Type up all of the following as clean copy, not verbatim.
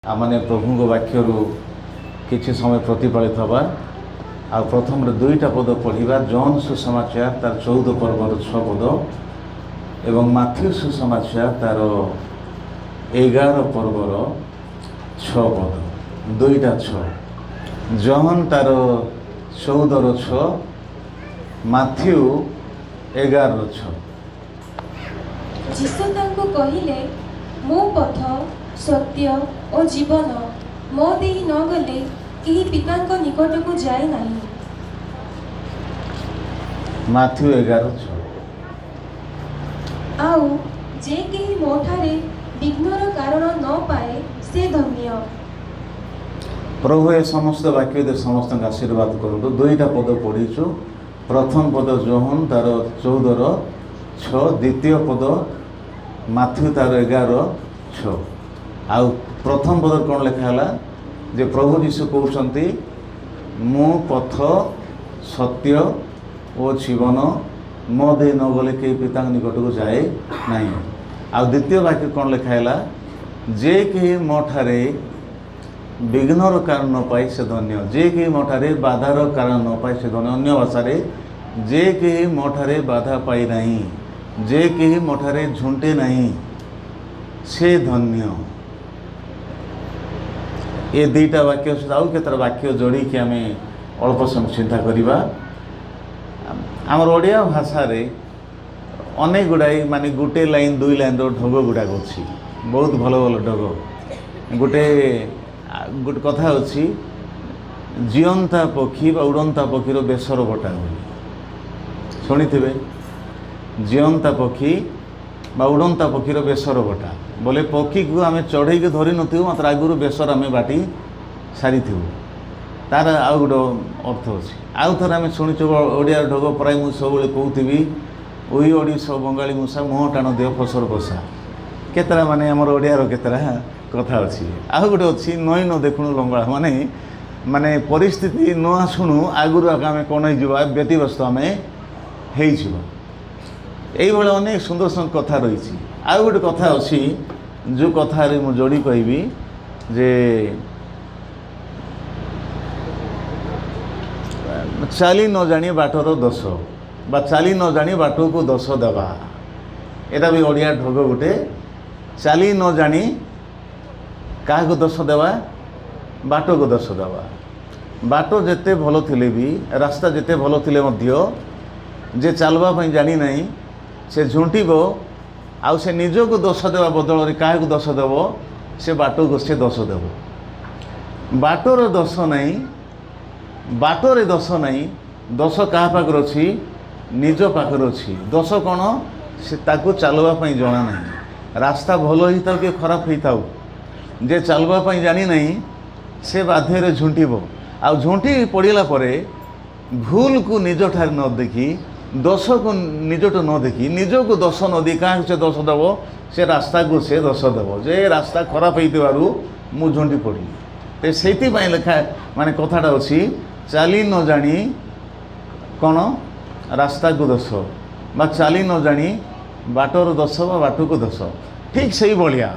आमने प्रभु वाक्य किसी समय प्रतिपालित हवा आ प्रथम दुईटा पद पढ़ा जॉन सुसमाचार तार 14 पर्वर 6 पद एवं माथ्यू सुसमाचार तार 11 पर्वर 6 पद दुईटा 6 जॉन तार 14 6 माथ्यू 11 6 जीसु तांको कहिले मो पथ सत्य और जीवन मो देई न गले केही पितांको निकटको जाय नाही। माथ्यू 11 6 आउ जे केही मोठारे विघ्नर कारण न पाए से धन्य। प्रभु ए समस्त वाक्य दे समस्त आशीर्वाद करूँ। दुईटा पद पढ़ीचु। प्रथम पद जोहन तार 14 6 द्वितीय पद माथ्यू तार 11 6 आउ प्रथम पद कौन लिखाला जे प्रभु जीशु कहते मु पथ सत्य और जीवन मो दे न गले कई पिता निकट को जाए नहीं। आउ द्वितीय वाक्य कौन लिखाला जे कहीं मोठारे विघ्नर कारण न पाए से धन्य। जे कहीं मोठारे बाधार कारण न पाए से धन्य। अन्य भाषा जे कहीं मोठारे बाधा पाई नहीं जे कहीं मोठारे झुंटे नहीं से धन्य। ये दुईटा वाक्य सहित आउ केतर वाक्य जोड़ी कि आम अल्प समय चिंता करवा। आमर ओडिया भाषा रे अनेक गुड़ाई माने गोटे लाइन दुई लाइन ढग गुड़ाक अच्छी बहुत भल भल ढग। गोटे गोटे कथा अच्छी जीवंता पक्षी बा उड़ंता पक्षीर बेसर बटा शुणी थे। जीवंता पक्षी बा उड़ंता पक्षीर बेसर बटा बोले पक्षी को आम चढ़े धरी नथु मात्र आगुरी बेसर आम बाटी सारी तार आउ गोटे अर्थ अच्छी। आउ थे आम शुणुचु ओडिया ढग प्राय मुझे सब कहूथी उई ओडी सब बंगाली मूषा मुह टाण दियो फसर बसा केतरा माने आमर ओडियार केतरा कथा अच्छी। आउ गोटे अच्छी नई न देखुणु लंगड़ा माने माने परिस्थिति न आसुणु आगुरी आम कौन हो व्यतिव्यस्त आम हो ये अनेक सुंदर सुंदर कथा रही। आउ गोटे कथा अच्छी जो कथा मु जोड़ी कहबी जे चाली न जानी बाटर दोष बा चाली न जानी बाट को दोष देवा एटा भी ओडिया ढग गोटे। चाली न जानी क्या दोष देवा बाट को दोष देवा। बाट जिते भल थिले भी रास्ता जिते भल थिले मध्य जे चलवाई जानी नहीं से झुंटब आउ से निजक दोष देवा बदल क्या दोष देव से बाट को से दोष देव। बाटर दोष नहीं बाटर दोष नहीं दोष क्या पाखर अच्छी निज पाखर अच्छी। दोष कौन से ताकू चलवाई जना नहीं रास्ता भल ही था कि खराब ही था जे चलवाई जानी नहीं से बाध्य झुंटब आउ झुंटी पड़ा भूल को निज ठार न देखी दोष को निजट न देखी निज को दोष न दी क्या से दोष देव से रास्ता को से दोष देव जे रास्ता खराब हो मु झुंटी पड़ी। तो से लिखा माने कथाटा अच्छी चाली न जानी कौन रास्ता को दोष बा चाली न जानी बाटर दोष बा बाट को दोष। ठीक से भाया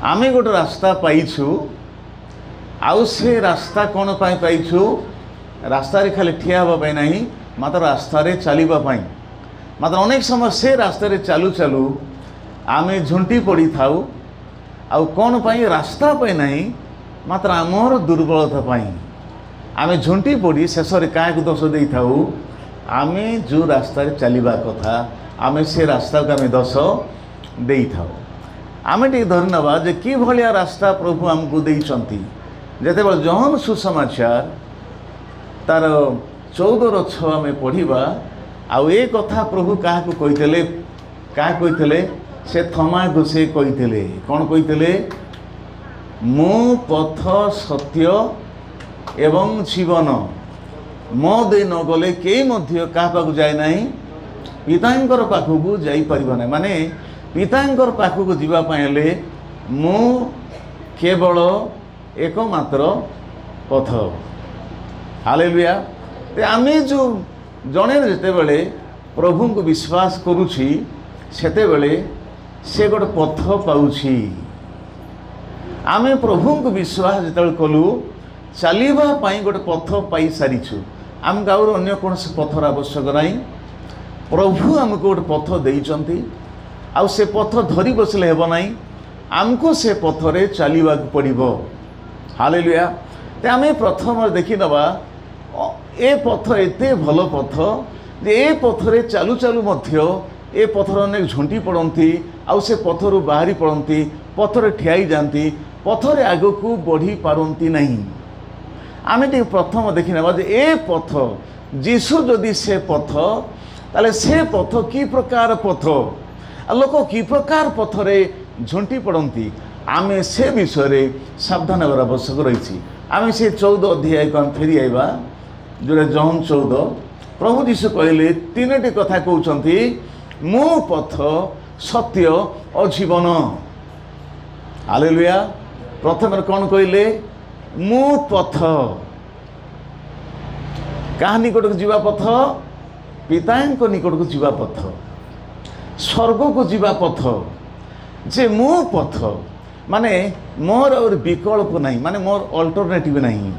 आम गोटे रास्ता पाइछु आउ से रास्ता कौन पाइछु रास्ता रे खाली ठिया हाँवाई नहीं मात्र रास्ता रे चलवाई मात्र अनेक समय से रास्ता रे चालू चालू आम झुंटी पड़ी थाउ आउ कौन पाई रास्ता पाई नहीं मात्र आमर दुर्बलता पाई आम झुंटी पड़ी शेष में क्या दोष दे थाउ आम जो रास्ता रे चलवा कथा आम से रास्ता को आम दोष दे थाउ। आम टे धरी नवा जे कि भलिया रास्ता प्रभु आमको देइचंती। जेते बेले जॉन सुसमाचार तार 14 6 आम पढ़ा आउ ए कथा प्रभु क्या कही क्या कही से थमा को से कही कौन कही मो पथ सत्य एवं जीवन मो दे न गले कई मध्य क्या पाक जाए ना पितांकर पाखक जापर ना माने पितांकर पाखक जावाई मु केवल एकमात्र पथ। हालेलुया। ते आमे जो जड़े जिते बड़े प्रभु को विश्वास करुछि सेते बेले से गोटे पथ पाउछि आमे प्रभु को विश्वास जिते कलु चलवाई गोटे पथ पाई सारीछु आमको आउर अन्य कौन से पथर आवश्यक नहीं प्रभु आमको गोटे पथ देइचंती आउ से पथ धरी बसले हेब नहीं आमको से पथरे चलवा पड़ो हालेलुया। ते आमे प्रथम देखी नवा ए पथ एते भल पथ जे ए पथरे चालू चालू मध्य ए पथर अनेक झुंटी पड़ती आउ से पथरु बाहरी पड़ती पथरे ठियाई जाती पथरे आगकू बढ़ी पारती नहीं। आमे टे प्रथम देखी नवा जे ए पथ जीशु जदि से पथ ताले से पथ की प्रकार पथ लोक की प्रकार पथरे झुंटी पड़ती आमे से विषय सावधान होगा आवश्यक रही। आमे से 14 अध्याय को हम फेरी आइबा जोड़े जॉन 14 प्रभु जीशु कहले तीनोटी कथा कहउचंती मु पथ सत्य और जीवन। हालेलुया। प्रथम कौन कहले मु पथ क्या निकट को जीवा पथ पिता निकट को जीवा पथ स्वर्ग को जीवा पथ जे मु पथ माने मोर और विकल्प नहीं माने मोर अल्टरनेटिव नहीं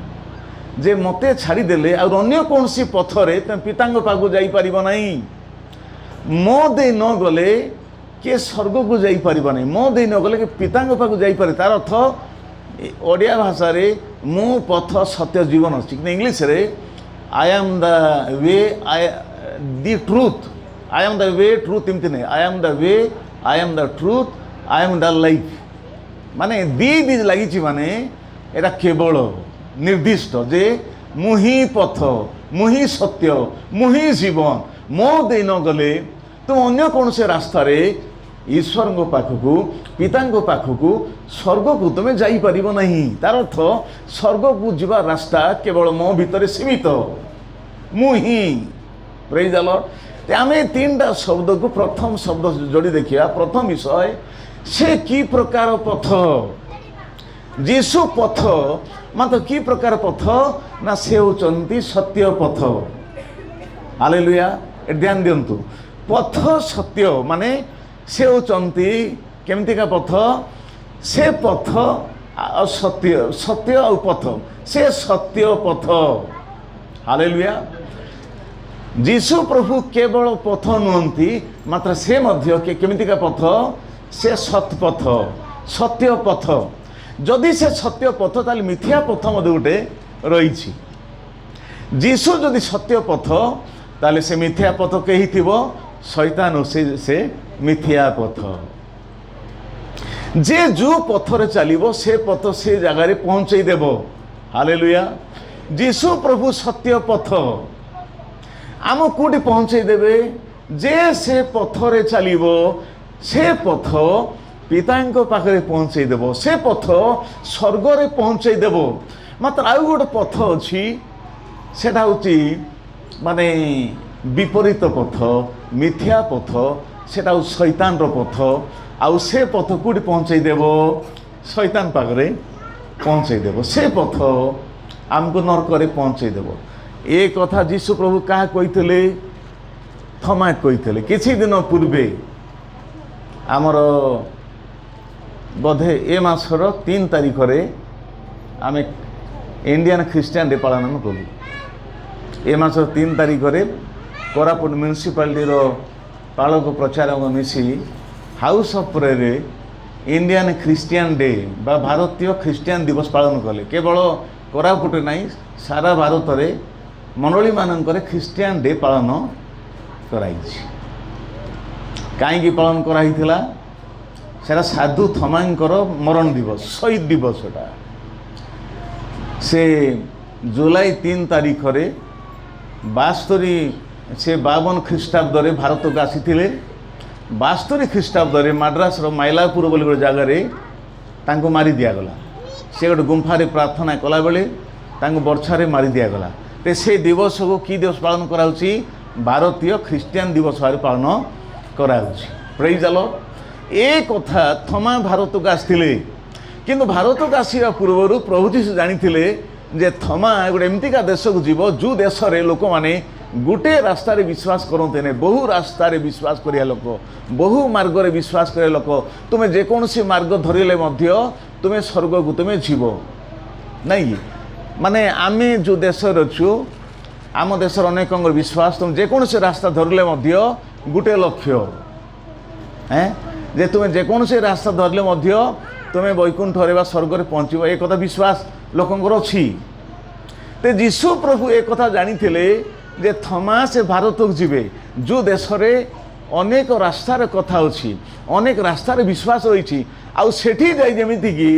जे मते छाड़ी देले और अन्य कौन सी पथरे तुम पिता पाखु जाई परिबो नहीं मो दे न गले के स्वर्ग को जाई परिबो नहीं मो दे न गले के पिता पाखु जाई पारे तार अर्थ ओडिया भाषा रे मु पथ सत्य जीवन अछि कि इंग्लिश रे I am the way I the truth I am the way truth इमति नहीं I am the way I am the truth I am the life माने दी लगी माने एटा केवल निर्दिष्ट जे मुही पथ मुही सत्य मुही जीवन मो दे न गले तुम अन्य कौन से रास्ता रे ईश्वर पाखकू पिता पाखकू स्वर्ग को तुम्हें जाई परिबो नहीं तार अर्थ स्वर्ग को जीवा रास्ता केवल मो भीतर सीमित मुही प्रेज द लॉर्ड। ते आमे तीनटा शब्द को प्रथम शब्द जोड़ी देखिया प्रथम विषय से की प्रकार पथ जीशु पथ मात्र की प्रकार पथ ना से होचंती सत्य पथ। हालेलुया। ध्यान दियंतु पथ सत्य माने से होचंती केमितिका पथ से पथ सत्य सत्य और पथ से सत्य पथ। हालेलुया। जीशु प्रभु केवल पथ नुहंती मात्र से मध्य केमितिका पथ से सत्पथ सत्य पथ जदि से सत्य पथ ताले मिथ्या पथ मध्य गोटे रही जीशु जदि सत्य पथ ताले से मिथ्या पथ कही थिबो शैतान से मिथ्या पथ जे जो पथरे चलिबो से पथ से जगह रे पहुंचई देबो। हालेलुया। जीशु प्रभु सत्य पथ आम कोटी पहुंचई देबे जे से पथरे चलिबो से पथ पिता पाखे पहुंचई देव से पथ स्वर्ग रे पहुंचई देव मात्र आउ गोटे पथ अच्छी सेटा होची माने विपरीत पथ मिथ्या पथ सेटा शैतान रो पथ आउ से पथ कोटी पहुंचई देव शैतान पाखे पहुंचई देव से पथ आमको नरक रे पहुंचई देव। ए कथा जीशु प्रभु क्या कही थमा कही किछि दिन पूर्वे आमर बोधे ए मासर 3 तारिख रे आमे इंडियन ख्रिस्टियन डे पालन कलु। ए मासर 3 तारिख रे कोरापुट म्युनिसिपालिटी रो पालक प्रचारक मिसी हाउस ऑफ प्रेयर रे इंडियन ख्रिस्टियन डे बा भारतीय ख्रिस्टियन दिवस पालन कले। केवल कोरापुट नहीं सारा भारत रे मंडली मानकर ख्रिस्टियन डे पालन कराई कहीं पालन कराइथिला सेरा साधु थमांकर मरण दिवस शहीद दिवस से जुलाई 3 तारिख रे 72 से 52 ख्रीष्टाब्द रे भारत को आसी 72 ख्रीष्टाब्द रे मद्रास रो माइलापुर बोली गोटे जगह रे तांको मारी दिया गला। से गोटे गुंफा रे प्रार्थना कला बेले तांको बर्छा रे मारी दिया गला। ते से दिवस को की दिवस पालन कराउची भारतीय ख्रिस्टियन दिवस भाव पालन कराउची। Praise the Lord. ए कथा थमा भारत को आसथिले किंतु भारत को आसिया पूर्व प्रभु जीशु जानिथिले जे थमा गोटे एमतिका देश को जीव जो देश रे लोक माने गोटे रास्ता रे विश्वास करते नहीं बहु रास्ता रे विश्वास करिया लोक बहु मार्ग रे विश्वास करिया लोक तुमे जेकोसी मार्ग धरिले मध्य ତୁମେ ସ୍ୱର୍ଗକୁ ତୁମେ ଯିବ ନାଇଁ କି ମାନେ ଆମେ ଯେଉଁ ଦେଶରେ ଅଛୁ ଆମ ଦେଶର ଅନେକଙ୍କର ବିଶ୍ୱାସ ତୁମେ ଯେକୌଣସି ରାସ୍ତା ଧରିଲେ ମଧ୍ୟ ଗୋଟେ ଲକ୍ଷ୍ୟ ଯେ ତୁମେ ଯେକୌଣସି ରାସ୍ତା ଧରିଲେ ମଧ୍ୟ ତୁମେ ବୈକୁଣ୍ଠରେ ବା ସ୍ୱର୍ଗରେ ପହଞ୍ଚିବ ଏ କଥା ବିଶ୍ୱାସ ଲୋକଙ୍କର ଅଛି। ତ ଯୀଶୁ ପ୍ରଭୁ ଏ କଥା ଜାଣିଥିଲେ ଯେ ଥମା ସେ ଭାରତକୁ ଯିବେ ଯେଉଁ ଦେଶରେ ଅନେକ ରାସ୍ତାର କଥା ଅଛି ଅନେକ ରାସ୍ତାରେ ବିଶ୍ୱାସ ରହିଛି ଆଉ ସେଠି ଯାଇ ଯେମିତିକି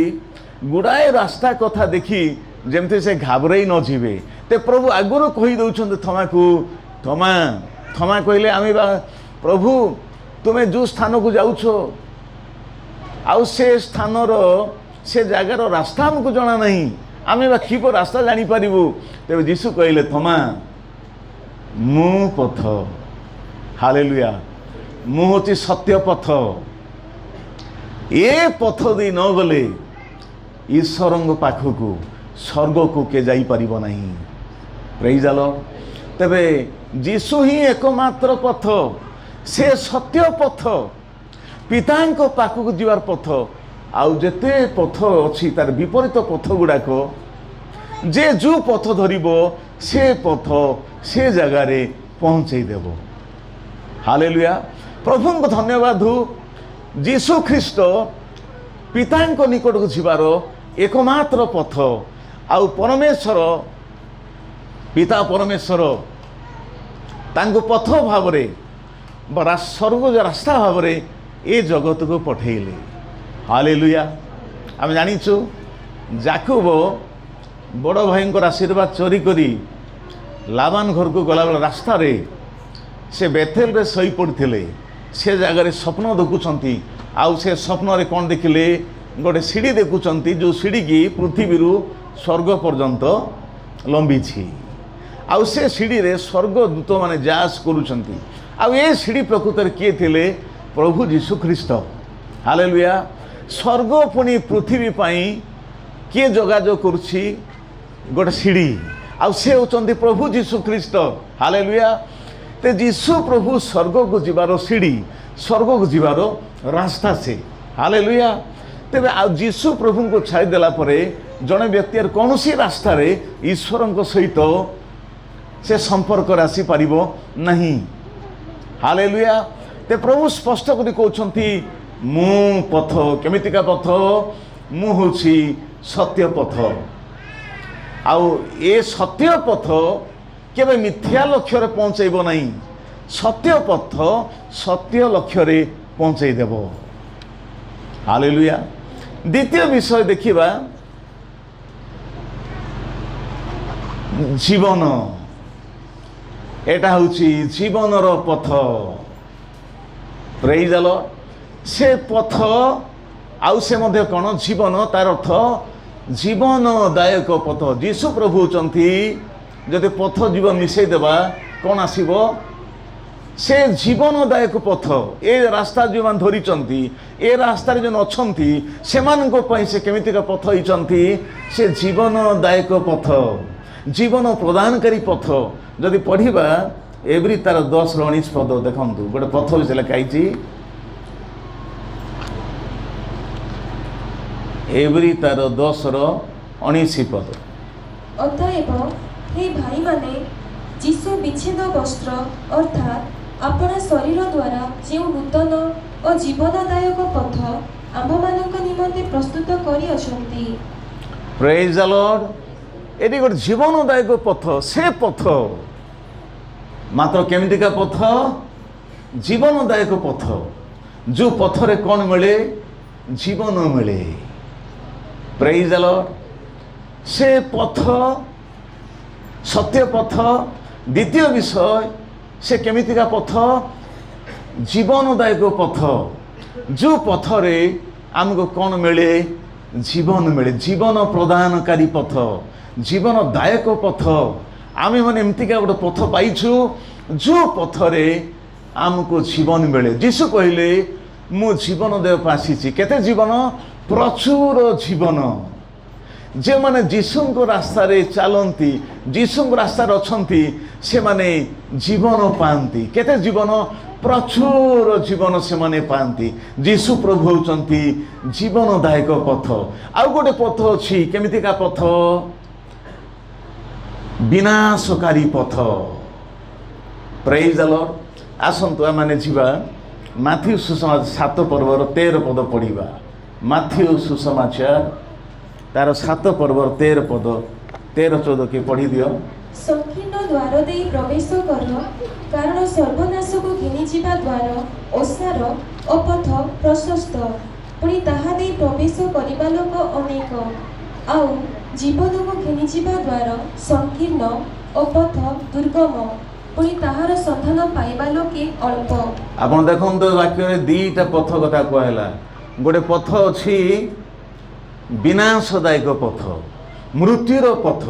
ଗୁଡ଼ାଏ ରାସ୍ତା କଥା ଦେଖି ଯେମିତି ସେ ଘାବରେଇ ନ ଯିବେ ତ ପ୍ରଭୁ ଆଗରୁ କହିଦେଉଛନ୍ତି ଥମାକୁ ଥମା କହିଲେ ଆମେ ବା ପ୍ରଭୁ ତୁମେ ଯେଉଁ ସ୍ଥାନକୁ ଯାଉଛ ଆଉ ସେ ସ୍ଥାନର ସେ ଜାଗାର ରାସ୍ତା ଆମକୁ ଜଣା ନାହିଁ ଆମେ ବା କିପ ରାସ୍ତା ଜାଣିପାରିବୁ ତେବେ ଯୀଶୁ କହିଲେ ଥମା ମୁଁ ପଥ ହାଲେଲୁୟା ମୁଁ ହେଉଛି ସତ୍ୟ ପଥ ଏ ପଥ ଦେଇ ନ ଗଲେ ଈଶ୍ୱରଙ୍କ ପାଖକୁ ସ୍ୱର୍ଗକୁ କିଏ ଯାଇପାରିବ ନାହିଁ। ପ୍ରେଜ୍ ଦ ଲର୍ଡ। ତେବେ ଯୀଶୁ ହିଁ ଏକମାତ୍ର ପଥ ସେ ସତ୍ୟ ପଥ ପିତାଙ୍କ ପାଖକୁ ଯିବାର ପଥ ଆଉ ଯେତେ ପଥ ଅଛି ତାର ବିପରୀତ ପଥ ଗୁଡ଼ାକ ଯେ ଯେଉଁ ପଥ ଧରିବ ସେ ପଥ ସେ ଜାଗାରେ ପହଞ୍ଚେଇ ଦେବ। ହାଲେଲୁୟା। ପ୍ରଭୁଙ୍କୁ ଧନ୍ୟବାଦ ଯୀଶୁ ଖ୍ରୀଷ୍ଟ ପିତାଙ୍କ ନିକଟକୁ ଯିବାର ଏକମାତ୍ର ପଥ ଆଉ ପରମେଶ୍ୱର ପିତା ପରମେଶ୍ୱର ତାଙ୍କୁ ପଥ ଭାବରେ ବା ସ୍ୱର୍ଗ ରାସ୍ତା ଭାବରେ ଏ ଜଗତକୁ ପଠେଇଲେ। ହାଲେଲୁୟା। ଆମେ ଜାଣିଛୁ ଯାକୁବ ବଡ଼ ଭାଇଙ୍କର ଆଶୀର୍ବାଦ ଚୋରି କରି ଲାବାନ ଘରକୁ ଗଲାବେଳେ ରାସ୍ତାରେ ସେ ବେଥେଲରେ ଶୋଇ ପଡ଼ିଥିଲେ ସେ ଜାଗାରେ ସ୍ୱପ୍ନ ଦେଖୁଛନ୍ତି ଆଉ ସେ ସ୍ୱପ୍ନରେ କ'ଣ ଦେଖିଲେ ଗୋଟେ ସିଡ଼ି ଦେଖୁଛନ୍ତି ଯେଉଁ ସିଡ଼ିକି ପୃଥିବୀରୁ ସ୍ୱର୍ଗ ପର୍ଯ୍ୟନ୍ତ ଲମ୍ବିଛି ଆଉ ସେ ସିଡ଼ିରେ ସ୍ୱର୍ଗଦୂତମାନେ ଯା ଆସ କରୁଛନ୍ତି ଆଉ ଏ ସିଡ଼ି ପ୍ରକୃତରେ କିଏ ଥିଲେ ପ୍ରଭୁ ଯୀଶୁ ଖ୍ରୀଷ୍ଟ। ହାଲେଲୁୟା। ସ୍ୱର୍ଗ ପୁଣି ପୃଥିବୀ ପାଇଁ କିଏ ଯୋଗାଯୋଗ କରୁଛି ଗୋଟେ ସିଡ଼ି ଆଉ ସେ ହେଉଛନ୍ତି ପ୍ରଭୁ ଯୀଶୁ ଖ୍ରୀଷ୍ଟ। ହାଲେଲୁୟା। ତ ଯୀଶୁ ପ୍ରଭୁ ସ୍ୱର୍ଗକୁ ଯିବାର ସିଡ଼ି ସ୍ୱର୍ଗକୁ ଯିବାର ରାସ୍ତା ସେ। ହାଲେଲୁୟା। ତେବେ ଆଉ ଯୀଶୁ ପ୍ରଭୁଙ୍କୁ ଛାଡ଼ିଦେଲା ପରେ ଜଣେ ବ୍ୟକ୍ତିର କୌଣସି ରାସ୍ତାରେ ଈଶ୍ୱରଙ୍କ ସହିତ ସେ ସମ୍ପର୍କରେ ଆସିପାରିବ ନାହିଁ। ହାଲେଲୁୟା। ते प्रभु स्पष्ट कर कहते मु पथ केमितिका पथ मु होछि सत्य पथ आउ ए सत्य पथ केबे मिथ्या लक्ष्य रे पहुंचैबो नहीं सत्य पथ सत्य लक्ष्य रे पहुंचै देबो। हालेलुया। द्वितीय विषय देखिबा जीवन एटा होछि जीवनर पथ। Praise the Lord. से पथ आउ से मध्य कौन जीवन तार अर्थ जीवनदायक पथ। जीशु प्रभु चंती जदि पथ जीवन मिसई देबा कौन आसीबो से जीवनदायक पथ। ए रास्ता जो मान धरी चंती ए रास्ता जो अछंती सेमाननको पई से केमितिका पथ हिचंती से जीवनदायक पथ जीवन प्रदानकारी पथ। जदि पढ़िबा एवरी तार 10 ରୁ 19 पद देखंतु गोटे पथ विषय लिखाई एवरी तार 10 ରୁ 19 पद। अतएव हे भाई माने जीशु विच्छेद वस्त्र अर्थात अपना शरीर द्वारा जो नूतन और जीवनदायक पथ आम्भମାନଙ୍କ निमंते प्रस्तुत करी अछंती। Praise the Lord. एटी गोटे जीवनदायक पथ से पथ मात्र केमितिका पथ जीवनदायक पथ जो पथरे कौन मिले जीवन मिले। Praise the Lord. से पथ सत्य पथ। द्वितीय विषय से केमितिका पथ जीवनदायक पथ जो पथरे आमको कौन मिले जीवन मिले जीवन प्रदानकारी पथ जीवनदायक पथ। आमे माने एमतिका गोटे पथ पाइछु जो पथरे आमको जीवन मिले। जीशु कहले मु जीवन देव आसी केते जीवन प्रचुर जीवन। जे माने जीशु को रास्ता रे चलंती जीशु को रास्ता रे अछंती ସେମାନେ ଜୀବନ ପାଆନ୍ତି। କେତେ ଜୀବନ? ପ୍ରଚୁର ଜୀବନ ସେମାନେ ପାଆନ୍ତି। ଯୀଶୁ ପ୍ରଭୁ ହେଉଛନ୍ତି ଜୀବନଦାୟକ ପଥ। ଆଉ ଗୋଟେ ପଥ ଅଛି, କେମିତିକା ପଥ? ବିନାଶକାରୀ ପଥ। ପ୍ରେଜ୍ ଦ ଲର୍ଡ। ଆସନ୍ତୁ ଆମମାନେ ଯିବା ମାଥିଉ ସୁସମାଚାର 7 ପର୍ବର 13 ପଦ ପଢ଼ିବା। ମାଥିଉ ସୁସମାଚାର ତାର 7 ପର୍ବର 13 ପଦ 13-14 କିଏ ପଢ଼ିଦିଅ। ସଂକୀର୍ଣ୍ଣ ଦ୍ୱାର ଦେଇ ପ୍ରବେଶ କର, କାରଣ ସର୍ବନାଶକୁ ଘେନିଯିବା ଦ୍ୱାର ଓସାର ଓ ପଥ ପ୍ରଶସ୍ତ, ପୁଣି ତାହା ଦେଇ ପ୍ରବେଶ କରିବା ଲୋକ ଅନେକ। ଆଉ ଜୀବନକୁ ଘେନିଯିବା ଦ୍ୱାର ସଂକୀର୍ଣ୍ଣ ଓ ପଥ ଦୁର୍ଗମ, ପୁଣି ତାହାର ସନ୍ଧାନ ପାଇବା ଲୋକେ ଅଳ୍ପ। ଆପଣ ଦେଖନ୍ତୁ ବାକ୍ୟରେ ଦୁଇଟା ପଥ କଥା କୁହାହେଲା। ଗୋଟେ ପଥ ଅଛି ବିନାଶଦାୟକ ପଥ, ମୃତ୍ୟୁର ପଥ।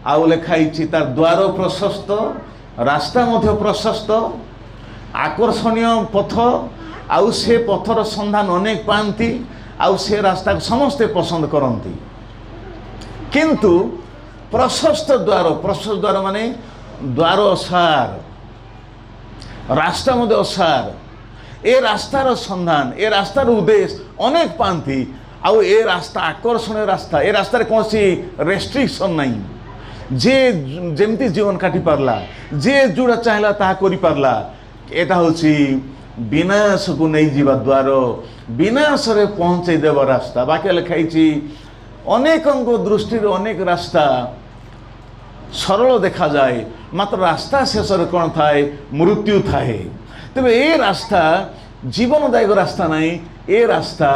ଆଉ ଲେଖା ହେଇଛି ତାର ଦ୍ୱାର ପ୍ରଶସ୍ତ, ରାସ୍ତା ମଧ୍ୟ ପ୍ରଶସ୍ତ, ଆକର୍ଷଣୀୟ ପଥ। ଆଉ ସେ ପଥର ସନ୍ଧାନ ଅନେକ ପାଆନ୍ତି, ଆଉ ସେ ରାସ୍ତାକୁ ସମସ୍ତେ ପସନ୍ଦ କରନ୍ତି। କିନ୍ତୁ ପ୍ରଶସ୍ତ ଦ୍ୱାର ମାନେ ଦ୍ୱାର ଅସାର, ରାସ୍ତା ମଧ୍ୟ ଅସାର। ଏ ରାସ୍ତାର ସନ୍ଧାନ, ଏ ରାସ୍ତାର ଉଦ୍ଦେଶ୍ୟ ଅନେକ ପାଆନ୍ତି। ଆଉ ଏ ରାସ୍ତା ଆକର୍ଷଣୀୟ ରାସ୍ତା, ଏ ରାସ୍ତାରେ କୌଣସି ରେଷ୍ଟ୍ରିକ୍ସନ୍ ନାହିଁ। ଯେ ଯେମିତି ଜୀବନ କାଟି ପାରିଲା, ଯେ ଯୋଉଟା ଚାହିଁଲା ତାହା କରିପାରିଲା। ଏଟା ହେଉଛି ବିନାଶକୁ ନେଇଯିବା ଦ୍ୱାର, ବିନାଶରେ ପହଞ୍ଚେଇ ଦେବା ରାସ୍ତା। ବାକ୍ୟ ଲେଖା ହେଇଛି ଅନେକଙ୍କ ଦୃଷ୍ଟିରେ ଅନେକ ରାସ୍ତା ସରଳ ଦେଖାଯାଏ, ମାତ୍ର ରାସ୍ତା ଶେଷରେ କ'ଣ ଥାଏ? ମୃତ୍ୟୁ ଥାଏ। ତେବେ ଏ ରାସ୍ତା ଜୀବନଦାୟକ ରାସ୍ତା ନାହିଁ, ଏ ରାସ୍ତା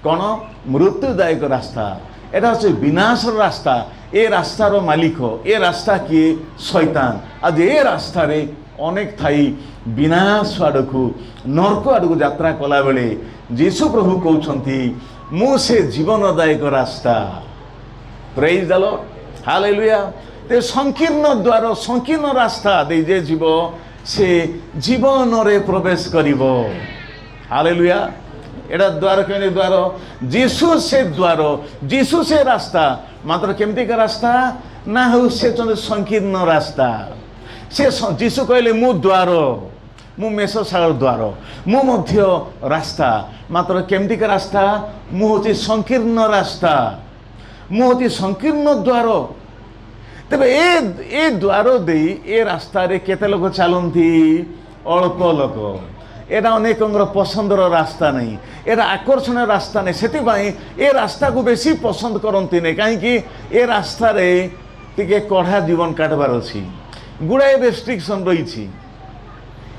କ'ଣ? ମୃତ୍ୟୁଦାୟକ ରାସ୍ତା। এটা হচ্ছে বিনাশর রাস্তা। এ রাস্তার মালিক, এ রাস্তা কিয়ে? শয়তান। আজ এ রাস্তারে অনেক থাই বিনাশ আড়কু, নরক আড়কু যাত্রা কলা বেলে যীশু প্রভু কৌছন্তি মু সে জীবনদায়ক রাস্তা। Praise the Lord, hallelujah. তে সংকীর্ণ দ্বার, সংকীর্ণ রাস্তা দেই যে জীব সে জীবনরে প্রবেশ করিব। হালেলুয়া। এটা দ্বার কেমনি দ্বার? যীশু সে দ্বার, যীশু সে রাস্তা। মাত্র কেমতিকা রাস্তা? না হଉ সে সংকীর্ণ রাস্তা। সে যীশু কহিলে মু দ্বার, মু মেষশালার দ্বার, মু মধ্য রাস্তা। মাত্র কেমতিকা রাস্তা? মু হচ্ছে সংকীর্ণ রাস্তা, মু হচ্ছে সংকীর্ণ দ্বার। তবে এ দ্বার দেই এ রাস্তারে কেতে লোক চালନ୍ତି? অল্প লোক। এটা অনেকଙ୍କର পছন্দর রাস্তা নেই, এটা আকর্ষণীয় রাস্তা নেই। সেপাই এ রাস্তাকে বেশি পছন্দ করতে নেই। কাহিঁকি এ রাস্তারে টিকে কড়া জীবন কাটবার অছি, গুড়াଏ রেস্ট্রিকশন রয়েছে।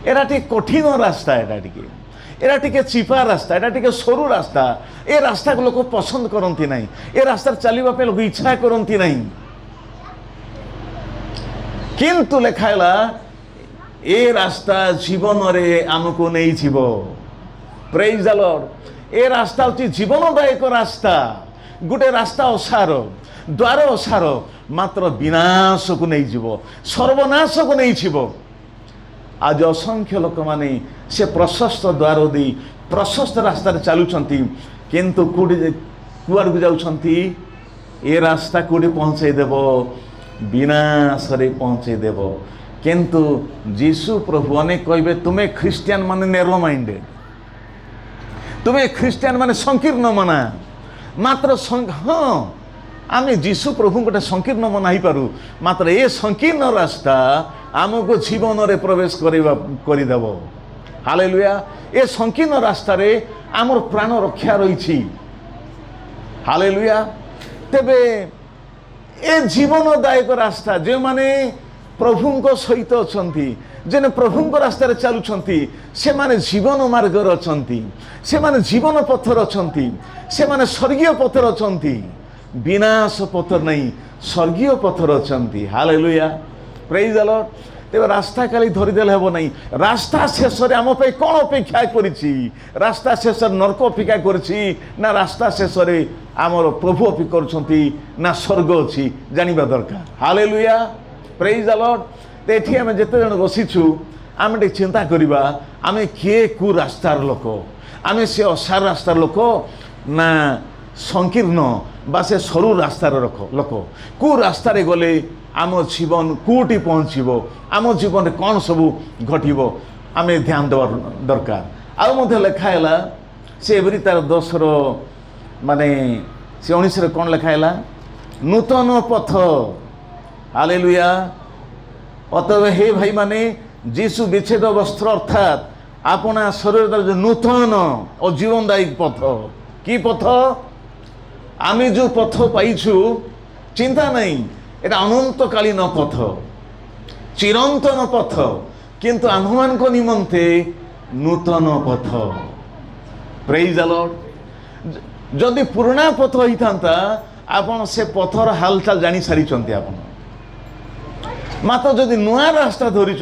এরা ঠিক কঠিন রাস্তা, এটা টিকে চিপা রাস্তা, এটা টিকে সরু রাস্তা। এ রাস্তাকে লোক পছন্দ করতে নাই, এ রাস্তার চালিবা পাই লোক ইচ্ছা করতে নাই। কিন্তু লেখা ହେଲା এ রাস্তা জীবনরে আমকু নেইଯିବ। Praise the Lord. এ রাস্তা হচ্ছে জীবনদায়ক রাস্তা। গোটে রাস্তা অসার, দ্বার অসার, মাত্র বিনাশকু নেইଯିବ, সর্বনাশকু নেইଯିବ। আজ অসংখ্য লোক মানে সে প্রশস্ত দ্বার দেই প্রশস্ত রাস্তায় চালুଛନ୍ତି, কিন্তু কুয়াড়କୁ যাଉଛନ୍ତି? এ রাস্তা কোটি পৌঁছাই দেব? বিনাশরে পৌঁছাই দেব। কিন্তু যীশু প্রভু অনেক কইবে তুমি খ্রিস্টিয়ান মানে ন্যারো মাইন্ডেড, তুমি খ্রিস্টিয়ান মানে সংকীর্ণ মনা। মাত্র হ্যাঁ আমি যীশু প্রভু গোটে সংকীর্ণ মনা হইপারু, মাত্র এ সংকীর্ণ রাস্তা আমাকে জীবনরে প্রবেশ করিদেব। হালেলুয়া। এ সংকীর্ণ রাস্তারে আমার প্রাণ রক্ষা রয়েছে। হালেলুয়া। তেবে এ জীবনদায়ক রাস্তা যে মানে প্রভুঙ্ক সহিত অছন্তি, যেন প্রভুঙ্ক রাস্তায় চালুଛନ୍ତି, সেমানে জীবন মার্গরে অছন্তি, সেমানে জীবন পথরে অছন্তি, সেমানে স্বর্গীয় পথরে অছন্তি। বিনাশ পথর নাই, স্বর্গীয় পথরে অছন্তি। হালেলুয়া। Praise the Lord. তেবে রাস্তা খালি ধরিদেলে হব নাই। রাস্তা শেষরে আম পাই কোন অপেক্ষা করেছি? রাস্তা শেষরে নরক অপেক্ষা করেছি, না রাস্তা শেষরে আমার প্রভু অপেক্ষা করছেন, না স্বর্গ অছি? জানিবা দরকার। হালেলুয়া। Praise the Lord. তো এটি আমি যেতে জন বসিছু, আমি টিকে চিন্তা করিবা আমি কিয়ে কু রাস্তার লোক? আমি সে অসার রাস্তার লোক, না সংকীর্ণ বা সে সরু রাস্তার লোক? কু রাস্তারে গলে आम जीवन कोटी पहुँचब आम जीवन कौन सब घटब आम ध्यान देवा दरकार आउ लिखाला से एवरी तार 10 माने से 19 कौन लिखाला नूतन पथ हालेलुया अतएव हे भाई माने जीशु विच्छेद वस्त्र अर्थात अपना शरीर जो नूतन और जीवनदायी पथ कि पथ आमी जो पथ पाइछु चिंता नहीं एटा अनंतकालीन पथ चिरंतन पथ किंतु आम्भमान को निमंते नूतन पथ प्रेज द लॉर्ड जदि पुराना पथ होता आपण से पथर हालचाल जानी सारी आपण मात्र जदि नुआ रास्ता धरी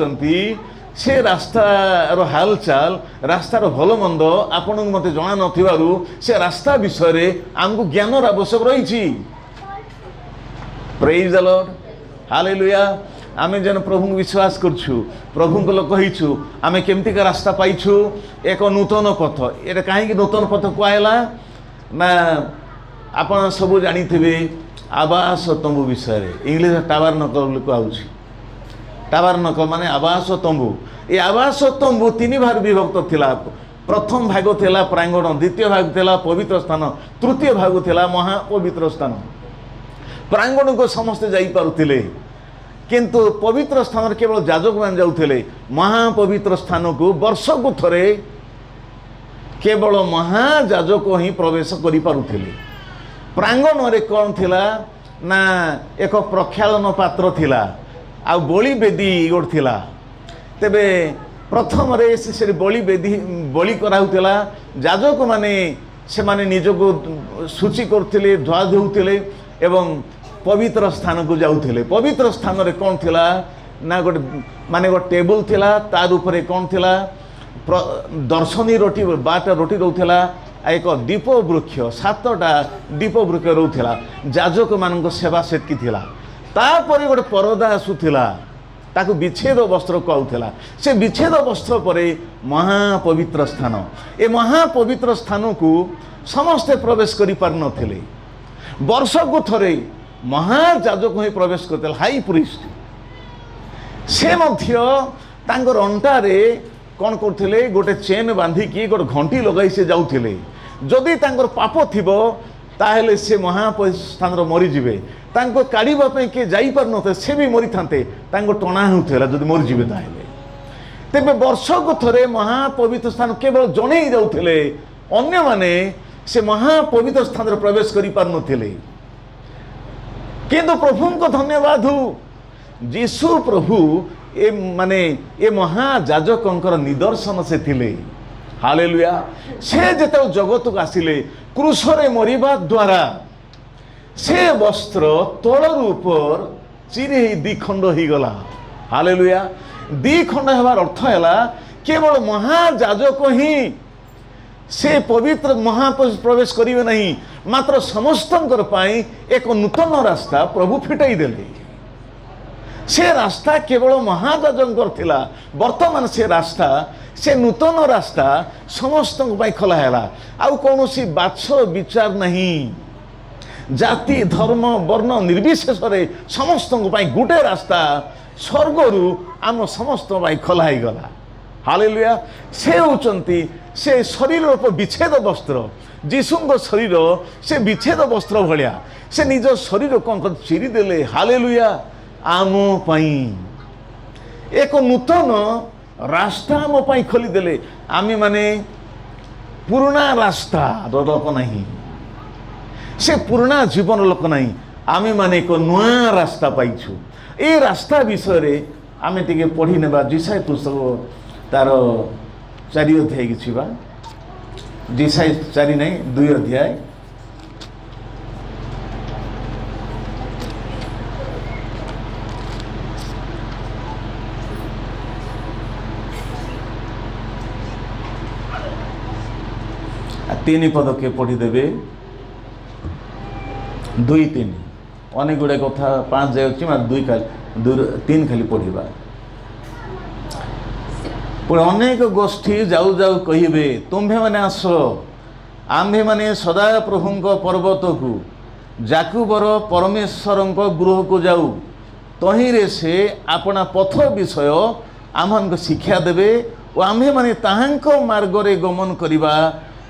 से रास्तार हालचाल रास्तार भल मंद आपण मत जना नथिबारु से रास्ता विषय आमको ज्ञानर आवश्यक रही प्रेज द लॉर्ड हालेलुया आमे जन प्रभु विश्वास करछु प्रभु को कहिछु आमे केमती का रास्ता पाइछु एक नूतन पथ ये कहीं नूतन पथ कहला ना आपण सब जानी थे आवास तंबू विषय इंग्लिश टाबरनकल कहूँ टाबरनकल माने आवास तंबू ये आवास तंबू 3 भाग विभक्त थिला प्रथम भाग थिला प्रांगण द्वितीय भाग थिला पवित्र स्थान तृतीय भाग थिला महापवित्र स्थान प्रांगण को समस्त जाई पारुथिले किंतु पवित्र स्थान केवल याजक मान जाउथिले महापवित्र स्थान को वर्ष को थरे केवल महायाजक ही प्रवेश करि पारुथिले प्रांगण रे कौन थिला ना एक प्रक्षालन पात्र थिला आ बलि बेदी गोट थिला तेबे प्रथम रे से बलि बेदी बलि कराउथिला याजक माने से माने निजको सूची करथिले धुआ धुउथिले एवं पवित्र स्थान को जाउथिले पवित्र स्थान रे कौन थिला ना गोटे माने गोटे टेबल थिला तार ऊपर कौन थिला दर्शनी रोटी 12टा रोटी रोथिला एक दीप वृक्ष 7टा दीप वृक्ष रोथिला याजक मान सेवा सेतकी थिला तापर गोटे परदा आसुथिला ताकू विच्छेद वस्त्र कहूला से विच्छेद वस्त्र पर महापवित्र स्थान ए महापवित्र स्थान को समस्ते प्रवेश करि पार नथिले वर्ष को थरे महायाजक ही प्रवेश करते हाई प्रिस्ट से मध्य तांकर अंटारे कौन करथिले गोटे चेन बांधिकी गोटे घंटी लगाई से जाउथिले जदि तांकर पाप थिबो ताहेले से महास्थान मरीजे तांको काढ़ा किए जापर न से भी मरी था टणा होता जब मरीजे ताहेले तेबे वर्ष को थरे महापवित्र स्थान केवल जने ही जाउथिले अन्य माने से महापवित्र स्थान प्रवेश करि पार नथिले किंतु प्रभु को धन्यवाद हो जीशु प्रभु ए माने ए महायाजकंकर निदर्शन से थिले हालेलुया से जेते जगत को आसिले क्रूसरे मरिबा द्वारा से वस्त्र तलर ऊपर चिरे दिखंड हो गला हालेलुया दिखंड हेबार अर्थ हैला केवल महायाजक ही से पवित्र महाप्रवेश करिवे नहीं मात्र समस्तंकर पाई एक नूतन रास्ता प्रभु फिटाई देले से रास्ता केवल महायाजकर थिला वर्तमान से रास्ता से नूतन रास्ता समस्त खोला है आउ कौन सी बाछ विचार नहीं जाति धर्म वर्ण निर्विशेष समस्त गोटे रास्ता स्वर्गरु आम समस्त खोला ही गला हालेलुया से होचंती से शरीर उपर विच्छेद वस्त्र जीशुंग शरीर से विच्छेद वस्त्र भलिया से निज शरीर कौन कर चिरी देले हालेलुया आम पाई एक नूतन रास्ता आम पाई खोली देले आमी माने पुराना रास्ता लोक नहीं से पुराना जीवन लोक नहीं आमी माने एक नुआ रास्ता पाइछु ए रास्ता विषय रे आमे टिके पढ़ी नेबा जिसाई पुस्तक तार 4 अध्याय कि छिबा जिसाई 4 नहीं 2 अध्याय तीन पद के पढ़ीदेवे 2-3 अनेक गुड़े कथा 5 जाऊँ 2-3 खाली पढ़ा पुणे अनेक गोष्ठी जाऊ जाऊ कहिबे तुम्भे माने आस आम्भे माने सदा प्रभुंक पर्वत को जाकुबर परमेश्वर गृह को जाऊ ତହିଁରେ ସେ ଆପଣା ପଥ ବିଷୟ ଆମମାନଙ୍କୁ ଶିକ୍ଷା ଦେବେ ଓ ଆମ୍ଭେମାନେ ତାହାଙ୍କ ମାର୍ଗରେ ଗମନ କରିବା।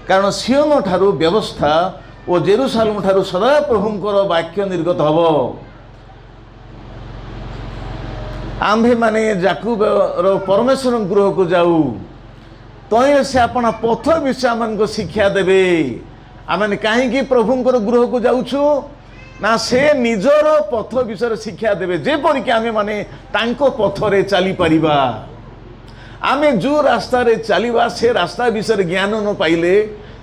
କାରଣ ସିଓନ ଠାରୁ ବ୍ୟବସ୍ଥା ଓ ଜେରୁସାଲେମ ଠାରୁ ସଦାପ୍ରଭୁଙ୍କର ବାକ୍ୟ ନିର୍ଗତ ହେବ। ଆମ୍ଭେମାନେ ଯାକୁବର ପରମେଶ୍ୱର ଗୃହକୁ ଯାଉ, ତହିଁରେ ସେ ଆପଣା ପଥ ବିଷୟ ଆମମାନଙ୍କୁ ଶିକ୍ଷା ଦେବେ। ଆମେ କାହିଁକି ପ୍ରଭୁଙ୍କର ଗୃହକୁ ଯାଉଛୁ ନା ସେ ନିଜର ପଥ ବିଷୟରେ ଶିକ୍ଷା ଦେବେ, ଯେପରିକି ଆମେମାନେ ତାଙ୍କ ପଥରେ ଚାଲିପାରିବା। ଆମେ ଯେଉଁ ରାସ୍ତାରେ ଚାଲିବା ସେ ରାସ୍ତା ବିଷୟରେ ଜ୍ଞାନ ନ ପାଇଲେ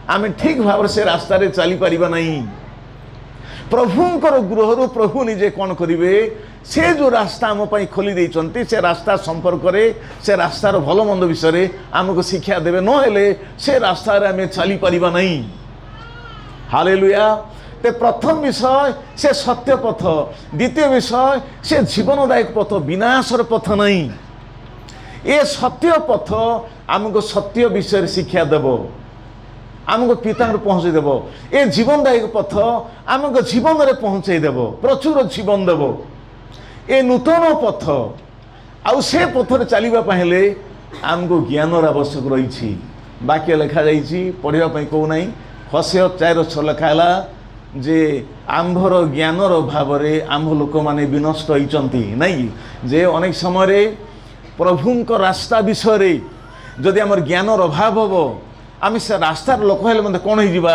ଆମେ ଠିକ୍ ଭାବରେ ସେ ରାସ୍ତାରେ ଚାଲିପାରିବା ନାହିଁ। ପ୍ରଭୁଙ୍କର ଗୃହରୁ ପ୍ରଭୁ ନିଜେ କ'ଣ କରିବେ, ସେ ଯେଉଁ ରାସ୍ତା ଆମ ପାଇଁ ଖୋଲି ଦେଇଛନ୍ତି ସେ ରାସ୍ତା ସମ୍ପର୍କରେ, ସେ ରାସ୍ତାର ଭଲ ମନ୍ଦ ବିଷୟରେ ଆମକୁ ଶିକ୍ଷା ଦେବେ। ନହେଲେ ସେ ରାସ୍ତାରେ ଆମେ ଚାଲିପାରିବା ନାହିଁ। ହାଲେଲୁୟା। ते प्रथम विषय से सत्य पथ, द्वितीय विषय से जीवनदायक पथ, विनाशर पथ नहीं। ये सत्य पथ आमको सत्य विषय शिक्षा देव, आमको पिता पहुँचे देव। ये जीवनदायक पथ आमको जीवन में पहुँचे देव, प्रचुर जीवन देव। ये नूतन पथ आउ से पथर चलने हेले आमको ज्ञानर आवश्यक रही। बाक्य लिखा जाइए पढ़ापी कहूना, हस्य 4:6 लिखाला जे आंभर ज्ञानर अभाव आंभ लोक मैंने विनष्ट होती नहीं। जे अनेक समय प्रभुंक रास्ता विषय जदि आम ज्ञानर अभाव हम आम से रास्तार लोक हेले मत कौन हो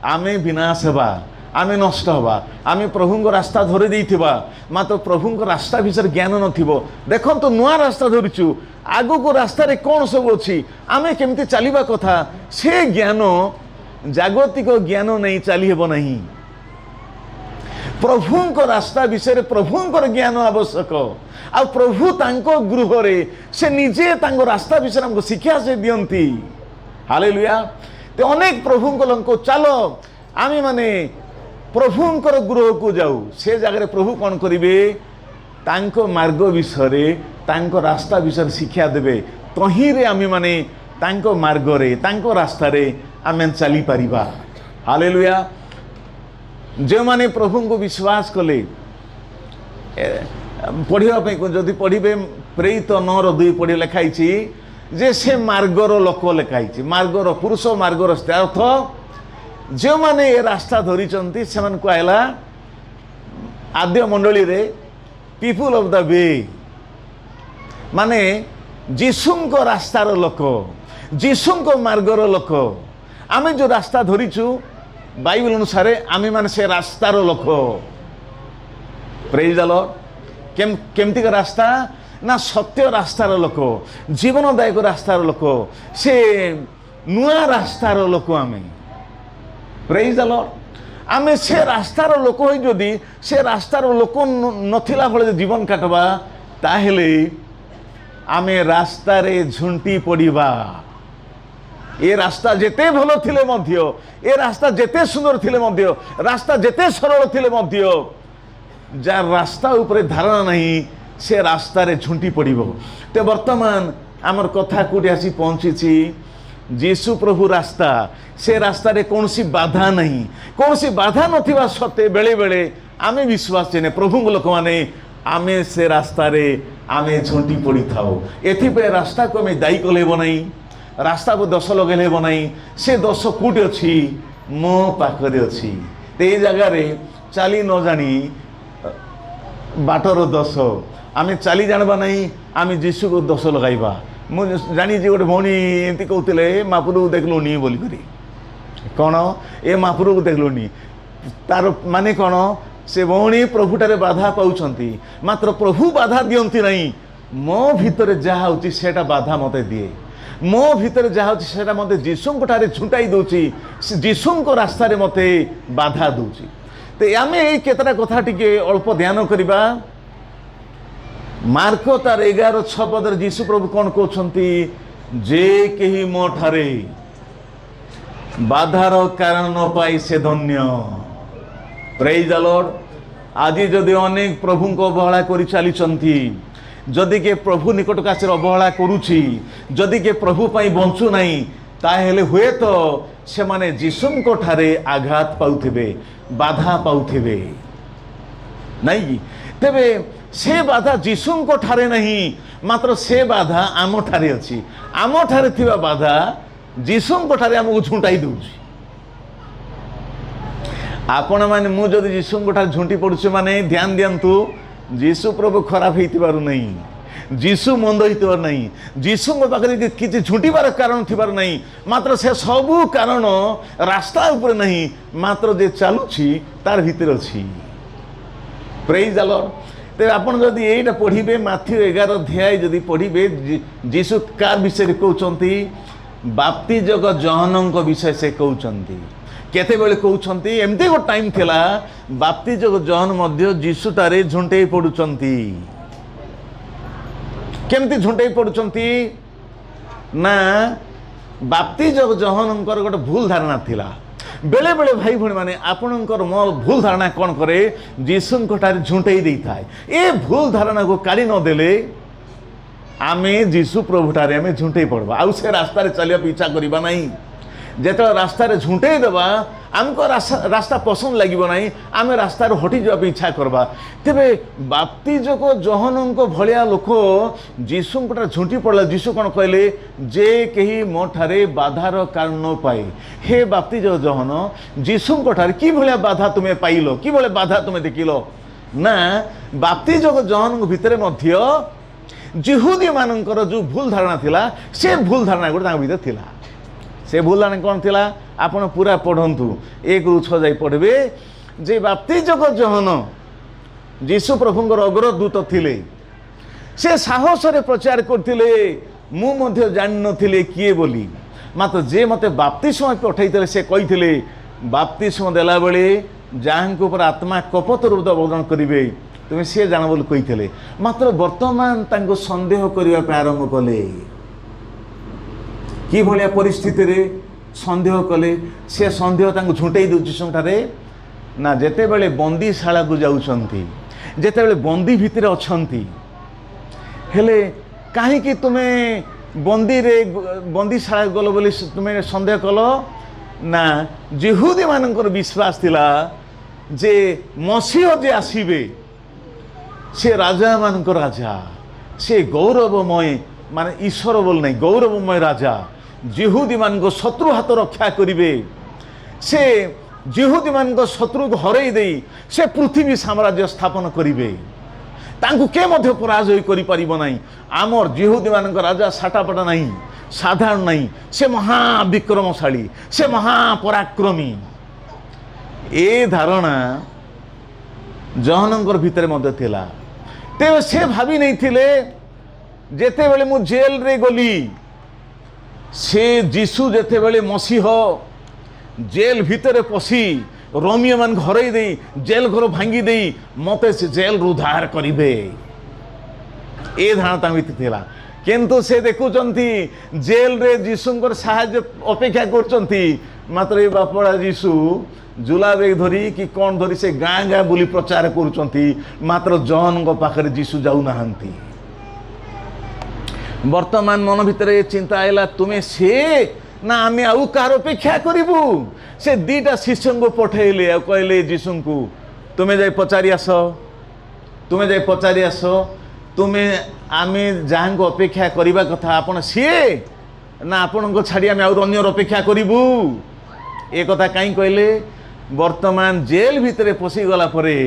आम विनाश होगा, आम नष्ट होगा। आम प्रभुंक रास्ता धरी देइथिबा मात्र प्रभुंक रास्ता विषय ज्ञान नथिबो। देखो तो नुआ रास्ता धरिचु, आगो को रास्ता रे कौन सब अच्छी, आम केमती चलवा कथा से ज्ञान जागतिक ज्ञान नहीं चली हेब नहीं। प्रभुंक रास्ता विषय प्रभुंकर ज्ञान आवश्यक। आ प्रभु तांको गृह रे से निजे तांको रास्ता विषय हमको शिक्षा से दियंती। हालेलुया। ते अनेक प्रभुंक लोक चलो आमे माने प्रभुंकर गृह को जाऊ, से जगह प्रभु कौन करिवे तांको मार्ग विषय तांको रास्ता विषय शिक्षा देवे। तहीं रे आमे माने तांको मार्ग रे तांको रास्ता रे आमे चली परिबा। हालेलुया। जो माने प्रभु को विश्वास कले पढ़ापी जदि पढ़े प्रेरित 9:2 पढ़े लिखाई जे से मार्गर लोक लिखाई, मार्गर पुरुष मार्गर अर्थ जो माने ये रास्ता धरी से कहला आद्य मंडली रे पीपुल ऑफ द वे, माने जीशुंक रास्तार लोक, जीशुंक मार्गर लोक। आमे जो रास्ता धरीचु बाइबल अनुसार आमे माने से रास्तार लोक। Praise the Lord. केमती का रास्ता ना सत्य रास्तार लोक, जीवनदायक रास्तार लोक, से नुआ रास्तार लोक। आमे प्रेज द लॉर्ड। आमे से रास्तार लोक होई जदि से रास्तार लोक नथिला भले जीवन काटबा ताहेले आमे रास्ता रे झुंटी पड़िबा। ये रास्ता जेते भलो थिले मध्य, ये रास्ता जेते सुंदर थिले मध्य, रास्ता जेते सरल थिले मध्य, जार रास्ता ऊपर धारणा नहीं से रास्ता रे झुंटी पड़िबो। ते वर्तमान आमर कथा कोठी आसी पहुंची जीशु प्रभु रास्ता, से रास्ता रे कौनसी बाधा नहीं, कौनसी बाधा नथिबा सत्ते बेले बेले आमे विश्वास ने प्रभु लोक माने आमे से रास्ता रे आमे झुंटी पड़ी थाओ। एथिपे रास्ता को आमे दायी कलेबो नहीं, रास्ता को दोष लगे नहीं। से दोष कौटी अच्छी मो पाखरे अच्छी। तो ये जगार चली न जानी बाटर दोष आम चली जानवा नहीं, आम जीशु को दोष लगाइबा। मुझे जानी गोटे भौणी एमती कहते महाप्रभु को देखलुनी बोली कौन ए महाप्रभु को देखलुनी तार माने कौन से भौणी प्रभुटारे बाधा पाउछंती, मात्र प्रभु बाधा दियंती नहीं। मो भितर जहा होची सेटा बाधा मते दिए, मो भितर जहा होची सेटा मते जीशुंक ठारे छुटाई दोची, जीशुंक रास्ता रे मते बाधा दोची। ते आमे ए केतरा कथा टिके अल्प ध्यान करिबा। मार्क तार 11:6 पदर जीशु प्रभु कौन कहते जे कही मो ठारे बाधार कारण न पाई से धन्य। Praise the Lord. आज जदि अनेक प्रभु को अवहेला कर चली, जदि के प्रभु निकट काशर अवहेला करुछि, जदि के प्रभु पाई बंचु नहीं, ताहेले हुए तो से माने जीशुंक ठारे आघात पाउथिबे, बाधा पाउथिबे नहीं। तेबे से बाधा जीशुंको ठारे नहीं मात्र से बाधा आम ठारे अच्छी आम ठारे थिबा बाधा जीशुंको ठारे आमको झुंटाई दूची आपण माने मु जदि जीशुंको ठारे झुंटी पड़ुछे माने ध्यान दियंतु जीशु प्रभु खराब हेतिबारु नहीं जीशु मंद हेतिबार नहीं जीशुंको पाखरे किछि झुंटीबार कारण थिबार नहीं मात्र से सबु कारण रास्ता ऊपर नहीं मात्र जे चालुछि तार भीतर अछि प्रेज द लॉर्ड तेरे आपण जदि एटा पढ़िबे माथ्यू 11 अध्याय जदि पढ़िबे जीशु कार विषय कहउचंती बाप्तिजक जहनଙ୍କ विषय से कहउचंती केते बेले कहउचंती एमते गो टाइम थिला बाप्तिजक जहन मध्य जीशु तारे झुंटे पडुचंती केमती झुंटे पडुचंती ना बाप्तिजक जहनଙ୍କର गोटे भूल धारणा थिला बेले बेले भाई भणी माने आपणकर मो भूल धारणा कौन करे जीशुंठारे झुंटई दे था ए भूल धारणा को काढ़ी नदेले आमे जीशु प्रभुठारे आमे झुंटई पड़वा आउ से रास्ता रे चलिया इच्छा करबा नहीं जेत रास्ता रे झुंटई देबा आमको रास्ता पसंद लागिबो नहीं आमे रास्ता रे हटी जाबा इच्छा करबा तेबे बाप्तिजक जहनଙ୍କ भलिया लोक जीशुंठारे झुंटी पड़ला जीशु कोन कहले जे केही मोठारे बाधार कारण न पाए हे बाप्तिजक जहन जीशुंठारे की भलिया बाधा तुमे पाइलो की भलिया बाधा तुमे देखिलो ना बाप्तिजक जहन भितरे मध्य जिहुदी मानकर जो भूल धारणा थिला से भूल धारणा गोटे तांग भीतर थिला से भूल धारणा कौन थिला आपण पूरा पढ़ंतु 1 ରୁ 6 जाई पढ़बे जे बाप्तिजक जहन जीशु प्रभुंकर अग्रदूत थिले से साहस रे प्रचार करथिले मु मध्य जान नथिले किए बोली मात्र जे मते बाप्तिस्म पठाइथिले से कहिथिले बाप्तिस्म देला बेले जाहांको ऊपर आत्मा कपत रूप बदन करिवे तुम सी जान बोली कही मात्र वर्तमान तांको संदेह करने आरंभ कले कि भाया परिस्थिति रे संदेह कले से संदेह तांको झुंटई दूची संठारे ना जेते बेले बंदीशाला को जाउछंती जेते बेले बंदी भितर अछंती हेले काहे कि तुमे बंदी रे बंदीशाला गलो बोली तुमे संदेह कलो ना जिहुदी मानकर विश्वास थिला जे मसीह जे आसीबे से राजा मानक राजा से गौरवमय माने ईश्वर बोल नहीं गौरवमय राजा जिहुदी मानक शत्रु हाथ रक्षा करिवे से जिहुदी मानक शत्रु को हरई दे से पृथ्वी साम्राज्य स्थापन करिवे तांकु के मध्य पराजय करि परिबो नहीं आमर जिहुदी मानक राजा साटापटा नहीं साधारण नहीं से महाविक्रमशाली से महापराक्रमी ए धारणा जहनଙ୍କର ଭିତରେ ମଧ୍ୟ ଥିଲା तेरे से भावी नहीं थिले जेते बेले मु जेल रे गली से जीशु जेते बेले मसीह जेल भितर पसी रोमियो मान घरई दे जेल घर भांगी दे मते से जेल उद्धार करिवे ए धारणा तां भितर थिला किंतु से देखुचंती जेल रे जीशुंकर साहाय्य अपेक्षा करचंती मात्र ए बापड़ा जीशु झूला बेग धरी कि कौन धरी से गाँ गाँ बुली प्रचार करुचंती मात्र जहन पाखरे जीशु जाऊ नाहंती वर्तमान मन भितर चिंता आइला तुमे से ना आमे आउ कार अपेक्षा करिबु से दीटा शिष्य को पठेले आ कहले जीशु को तुमे जाय पचारि आस तुमे आमे जहाँ को अपेक्षा करबा कथा आपण से ना आपण को छाड़ी आमे आउ अन्यर अपेक्षा करिबु ए कथा काई कहले वर्तमान जेल भितर पशिगला परे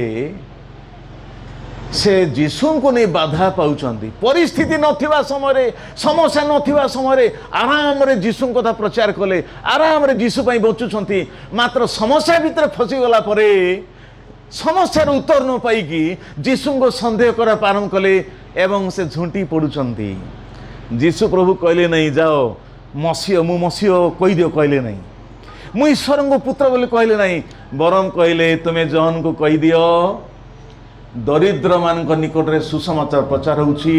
से जीशु को नहीं बाधा पाउचंती परिस्थिति नथिबा समय समस्या नथिबा समय आराम रे जीशु कथा प्रचार कले आराम रे जीशु पई बचुचंती मात्र समस्या भितर फसिगला परे समस्या उत्तर न पाई जीशु को संदेह करा आरंभ कले एवं से झुंटी पड़ुचंती जीशु प्रभु कहले नहीं जाओ मसीह मु मसीह कही दियो कहले नहीं मु ईश्वर को पुत्र बोले कहले नहीं बरम कहले तुम्हें जहन को कही दियो दरिद्र मान निकट रे सुसमाचार प्रचार होउची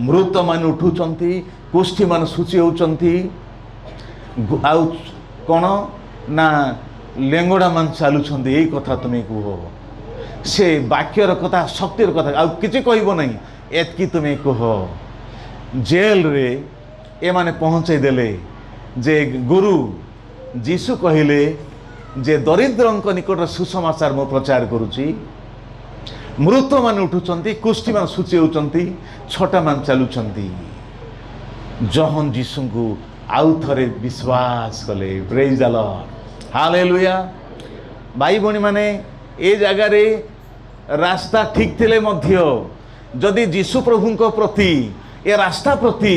मृत मान उठुचंती कुष्ठी मान सूची होउचंती आउ कौन ना लेंगड़ा मान चालुचंती यही कथा तुम्हें कह से वाक्यर कथा शक्तिर कथा आउ किछि कहबो नहीं एतकी तुम्हें कह जेल रे ए माने पहुंचे देले जे गुरु जीशु कहले जे दरिद्रंक निकट सुसमाचार मो प्रचार करुची ମୃତ ମାନେ ଉଠୁଛନ୍ତି, କୁଷ୍ଠି ମାନେ ସୂଚି ହେଉଛନ୍ତି, ଛଟା ମାନେ ଚାଲୁଛନ୍ତି। ଜହନ ଯୀଶୁଙ୍କୁ ଆଉ ଥରେ ବିଶ୍ୱାସ କଲେ। ପ୍ରେଜ୍ ଦ ଲର୍ଡ, ହାଲେଲୁୟା। ଭାଇ ଭଉଣୀ ମାନେ, ଏ ଜାଗାରେ ରାସ୍ତା ଠିକ୍ ଥିଲେ ମଧ୍ୟ ଯଦି ଯୀଶୁ ପ୍ରଭୁଙ୍କ ପ୍ରତି, ଏ ରାସ୍ତା ପ୍ରତି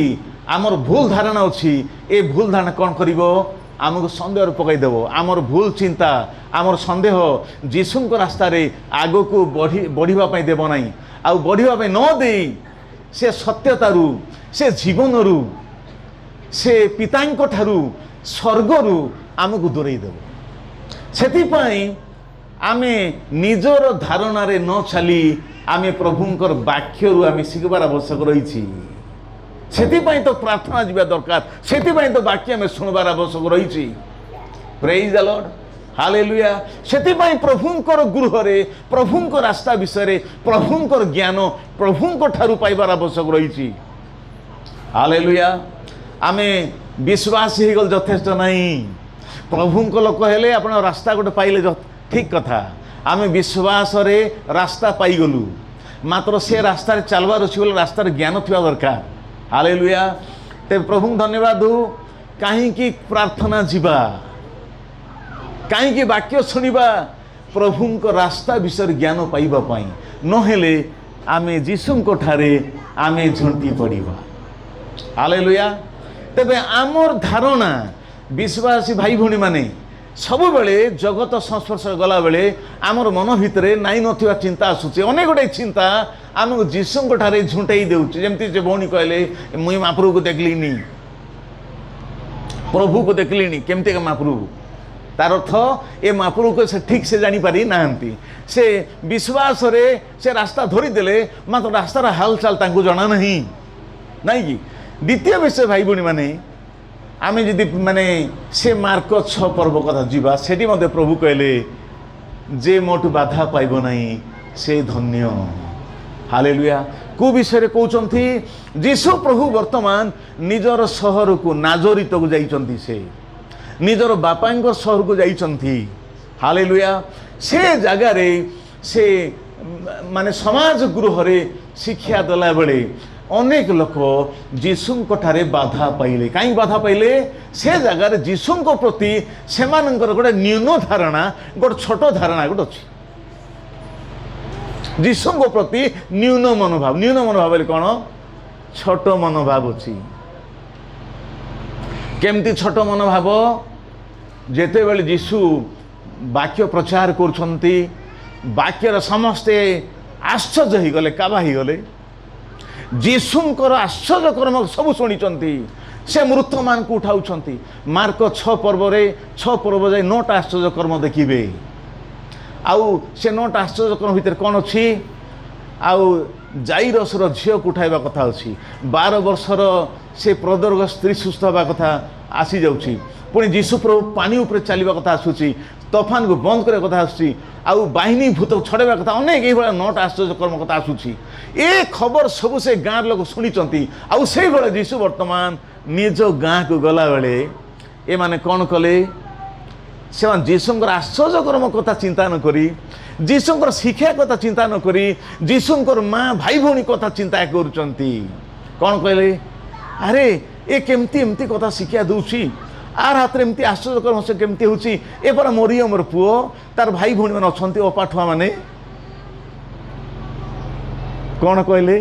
ଆମର ଭୁଲ ଧାରଣା ଅଛି, ଏ ଭୁଲ ଧାରଣା କ'ଣ କରିବ? ଆମକୁ ସନ୍ଦେହରେ ପକାଇଦେବ। ଆମର ଭୁଲ ଚିନ୍ତା, ଆମର ସନ୍ଦେହ ଯୀଶୁଙ୍କ ରାସ୍ତାରେ ଆଗକୁ ବଢ଼ିବା ପାଇଁ ଦେବ ନାହିଁ। ଆଉ ବଢ଼ିବା ପାଇଁ ନ ଦେଇ ସେ ସତ୍ୟତାରୁ, ସେ ଜୀବନରୁ, ସେ ପିତାଙ୍କ ଠାରୁ, ସ୍ୱର୍ଗରୁ ଆମକୁ ଦୂରେଇ ଦେବ। ସେଥିପାଇଁ ଆମେ ନିଜର ଧାରଣାରେ ନ ଚାଲି ଆମେ ପ୍ରଭୁଙ୍କର ବାକ୍ୟରୁ ଆମେ ଶିଖିବାର ଆବଶ୍ୟକ ରହିଛି। ସେଥିପାଇଁ ତ ପ୍ରାର୍ଥନା ଯିବା ଦରକାର, ସେଥିପାଇଁ ତ ବାକ୍ୟ ଆମେ ଶୁଣିବାର ଆବଶ୍ୟକ ରହିଛି। ପ୍ରେଜ୍ ଦ ଲର୍ଡ, ହାଲେଲୁୟା। ସେଥିପାଇଁ ପ୍ରଭୁଙ୍କର ଗୃହରେ, ପ୍ରଭୁଙ୍କ ରାସ୍ତା ବିଷୟରେ, ପ୍ରଭୁଙ୍କର ଜ୍ଞାନ ପ୍ରଭୁଙ୍କ ଠାରୁ ପାଇବାର ଆବଶ୍ୟକ ରହିଛି। ହାଲେଲୁୟା। ଆମେ ବିଶ୍ୱାସୀ ହେଇଗଲେ ଯଥେଷ୍ଟ ନାହିଁ। ପ୍ରଭୁଙ୍କ ଲୋକ ହେଲେ ଆପଣ ରାସ୍ତା ଗୋଟେ ପାଇଲେ ଠିକ୍ କଥା। ଆମେ ବିଶ୍ୱାସରେ ରାସ୍ତା ପାଇଗଲୁ, ମାତ୍ର ସେ ରାସ୍ତାରେ ଚାଲବାର ଅଛି ବୋଲି ରାସ୍ତାରେ ଜ୍ଞାନ ଥିବା ଦରକାର। ହାଲେଲୁୟା। ତେବେ ପ୍ରଭୁଙ୍କୁ ଧନ୍ୟବାଦ ଦେଉ। କାହିଁକି ପ୍ରାର୍ଥନା ଯିବା, କାହିଁକି ବାକ୍ୟ ଶୁଣିବା? ପ୍ରଭୁଙ୍କ ରାସ୍ତା ବିଷୟରେ ଜ୍ଞାନ ପାଇବା ପାଇଁ। ନହେଲେ ଆମେ ଯୀଶୁଙ୍କ ଠାରେ ଆମେ ଝୁଣ୍ଟି ପଡ଼ିବା। ହାଲେଲୁୟା। ତେବେ ଆମର ଧାରଣା, ବିଶ୍ୱାସୀ ଭାଇ ଭଉଣୀ ମାନେ ସବୁବେଳେ ଜଗତ ସଂସ୍ପର୍ଶରେ ଗଲାବେଳେ ଆମର ମନ ଭିତରେ ନାଇଁ ନଥିବା ଚିନ୍ତା ଆସୁଛି। ଅନେକ ଗୁଡ଼ିଏ ଚିନ୍ତା ଆମକୁ ଯୀଶୁଙ୍କ ଠାରେ ଝୁଣ୍ଟେଇ ଦେଉଛି। ଯେମିତି ସେ ଭଉଣୀ କହିଲେ, ମୁଇଁ ମହାପ୍ରଭୁକୁ ଦେଖିଲିନି, ପ୍ରଭୁକୁ ଦେଖିଲିନି। କେମିତିକା ମହାପ୍ରଭୁ? ତାର ଅର୍ଥ ଏ ମହାପ୍ରଭୁକୁ ସେ ଠିକ୍ ସେ ଜାଣିପାରି ନାହାନ୍ତି। ସେ ବିଶ୍ୱାସରେ ସେ ରାସ୍ତା ଧରିଦେଲେ, ମାତ୍ର ରାସ୍ତାର ହାଲଚାଲ ତାଙ୍କୁ ଜଣା ନାହିଁ, ନାଇଁ କି? ଦ୍ୱିତୀୟ ବିଷୟ ଭାଇ ଭଉଣୀ ମାନେ, ଆମେ ଯଦି ମାନେ ସେ ମାର୍କ 6 ପର୍ବ କଥା ଯିବା, ସେଠି ମଧ୍ୟ ପ୍ରଭୁ କହିଲେ ଯେ ମୋଠୁ ବାଧା ପାଇବ ନାହିଁ ସେ ଧନ୍ୟ। ହାଲେଲୁୟା। କେଉଁ ବିଷୟରେ କହୁଛନ୍ତି? ଯୀଶୁ ପ୍ରଭୁ ବର୍ତ୍ତମାନ ନିଜର ସହରକୁ ନାଜରିତକୁ ଯାଇଛନ୍ତି। ସେ ନିଜର ବାପାଙ୍କ ସହରକୁ ଯାଇଛନ୍ତି। ହାଲେଲୁୟା। ସେ ଜାଗାରେ ସେ ମାନେ ସମାଜ ଗୃହରେ ଶିକ୍ଷା ଦେଲାବେଳେ ଅନେକ ଲୋକ ଯୀଶୁଙ୍କ ଠାରେ ବାଧା ପାଇଲେ। କାହିଁକି ବାଧା ପାଇଲେ? ସେ ଜାଗାରେ ଯୀଶୁଙ୍କ ପ୍ରତି ସେମାନଙ୍କର ଗୋଟେ ନ୍ୟୁନ ଧାରଣା, ଗୋଟେ ଛୋଟ ଧାରଣା ଗୋଟେ ଅଛି। ଯୀଶୁଙ୍କ ପ୍ରତି ନ୍ୟୁନ ମନୋଭାବ। ନ୍ୟୁନ ମନୋଭାବ ବୋଲି କ'ଣ? ଛୋଟ ମନୋଭାବ ଅଛି। କେମିତି ଛୋଟ ମନୋଭାବ? ଯେତେବେଳେ ଯୀଶୁ ବାକ୍ୟ ପ୍ରଚାର କରୁଛନ୍ତି, ବାକ୍ୟର ସମସ୍ତେ ଆଶ୍ଚର୍ଯ୍ୟ ହେଇଗଲେ, କାବା ହେଇଗଲେ। ଯୀଶୁଙ୍କର ଆଶ୍ଚର୍ଯ୍ୟ କର୍ମ ସବୁ ଶୁଣିଛନ୍ତି। ସେ ମୃତମାନଙ୍କୁ ଉଠାଉଛନ୍ତି। ମାର୍କ 6 ପର୍ବରେ 6 ପର୍ବ ଯାଇ 9ଟା ଆଶ୍ଚର୍ଯ୍ୟ କର୍ମ ଦେଖିବେ। ଆଉ ସେ 9ଟା ଆଶ୍ଚର୍ଯ୍ୟ କର୍ମ ଭିତରେ କ'ଣ ଅଛି? ଆଉ ଜାଇରସର ଝିଅକୁ ଉଠାଇବା କଥା ଅଛି। 12 ବର୍ଷର ସେ ପ୍ରଦର୍ଗ ସ୍ତ୍ରୀ ସୁସ୍ଥ ହେବା କଥା ଆସିଯାଉଛି। ପୁଣି ଯୀଶୁ ପ୍ରଭୁ ପାଣି ଉପରେ ଚାଲିବା କଥା ଆସୁଛି। ତୋଫାନକୁ ବନ୍ଦ କରିବା କଥା ଆସୁଛି। ଆଉ ବାହିନୀ ଭୂତକୁ ଛଡ଼ାଇବା କଥା। ଅନେକ ଏଇଭଳିଆ 9ଟା ଆଶ୍ଚର୍ଯ୍ୟ କର୍ମ କଥା ଆସୁଛି। ଏ ଖବର ସବୁ ସେ ଗାଁର ଲୋକ ଶୁଣିଛନ୍ତି। ଆଉ ସେଇଭଳିଆ ଯୀଶୁ ବର୍ତ୍ତମାନ ନିଜ ଗାଁକୁ ଗଲାବେଳେ ଏମାନେ କ'ଣ କଲେ? ସେମାନେ ଯୀଶୁଙ୍କର ଆଶ୍ଚର୍ଯ୍ୟ କର୍ମ କଥା ଚିନ୍ତା ନ କରି, ଯୀଶୁଙ୍କର ଶିକ୍ଷା କଥା ଚିନ୍ତା ନ କରି, ଯୀଶୁଙ୍କର ମା ଭାଇ ଭଉଣୀ କଥା ଚିନ୍ତା କରୁଛନ୍ତି। କ'ଣ କହିଲେ? ଆରେ ଏ କେମିତି ଏମିତି କଥା ଶିକ୍ଷା ଦେଉଛି, ଆର ହାତରେ ଏମିତି ଆଶ୍ଚର୍ଯ୍ୟ କର୍ମ ସେ କେମିତି ହେଉଛି? ଏ ପରା ମରିୟମର ପୁଅ, ତାର ଭାଇ ଭଉଣୀ ମାନେ ଅଛନ୍ତି, ଅପାଠୁଆ ମାନେ। କ'ଣ କହିଲେ?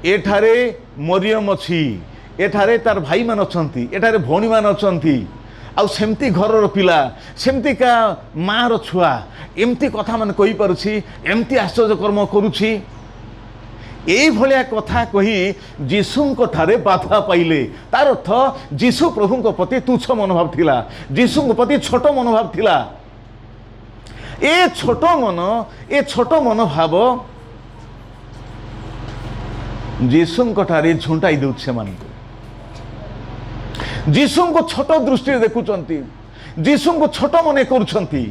ଏଠାରେ ମରିୟମ ଅଛି, ଏଠାରେ ତାର ଭାଇମାନେ ଅଛନ୍ତି, ଏଠାରେ ଭଉଣୀମାନେ ଅଛନ୍ତି। ଆଉ ସେମିତି ଘରର ପିଲା, ସେମିତିକା ମାଆର ଛୁଆ ଏମିତି କଥା ମାନେ କହିପାରୁଛି, ଏମିତି ଆଶ୍ଚର୍ଯ୍ୟ କର୍ମ କରୁଛି। এইভଳିଆ କଥା କହି ଯୀଶୁଙ୍କ ଠାରେ ବାଧା ପାଇଲେ। ତାର ଅର୍ଥ ଯୀଶୁ ପ୍ରଭୁଙ୍କ ପ୍ରତି ତୁଚ୍ଛ ମନୋଭାବ ଥିଲା, ଯୀଶୁଙ୍କ ପ୍ରତି ଛୋଟ ମନୋଭାବ ଥିଲା। ଏ ଛୋଟ ମନୋଭାବ ଯୀଶୁଙ୍କ ଠାରେ ଝୁଣ୍ଟାଇ ଦେଉଛି ସେମାନଙ୍କୁ। ଯୀଶୁଙ୍କୁ ଛୋଟ ଦୃଷ୍ଟିରେ ଦେଖୁଛନ୍ତି, ଯୀଶୁଙ୍କୁ ଛୋଟ ମନେ କରୁଛନ୍ତି।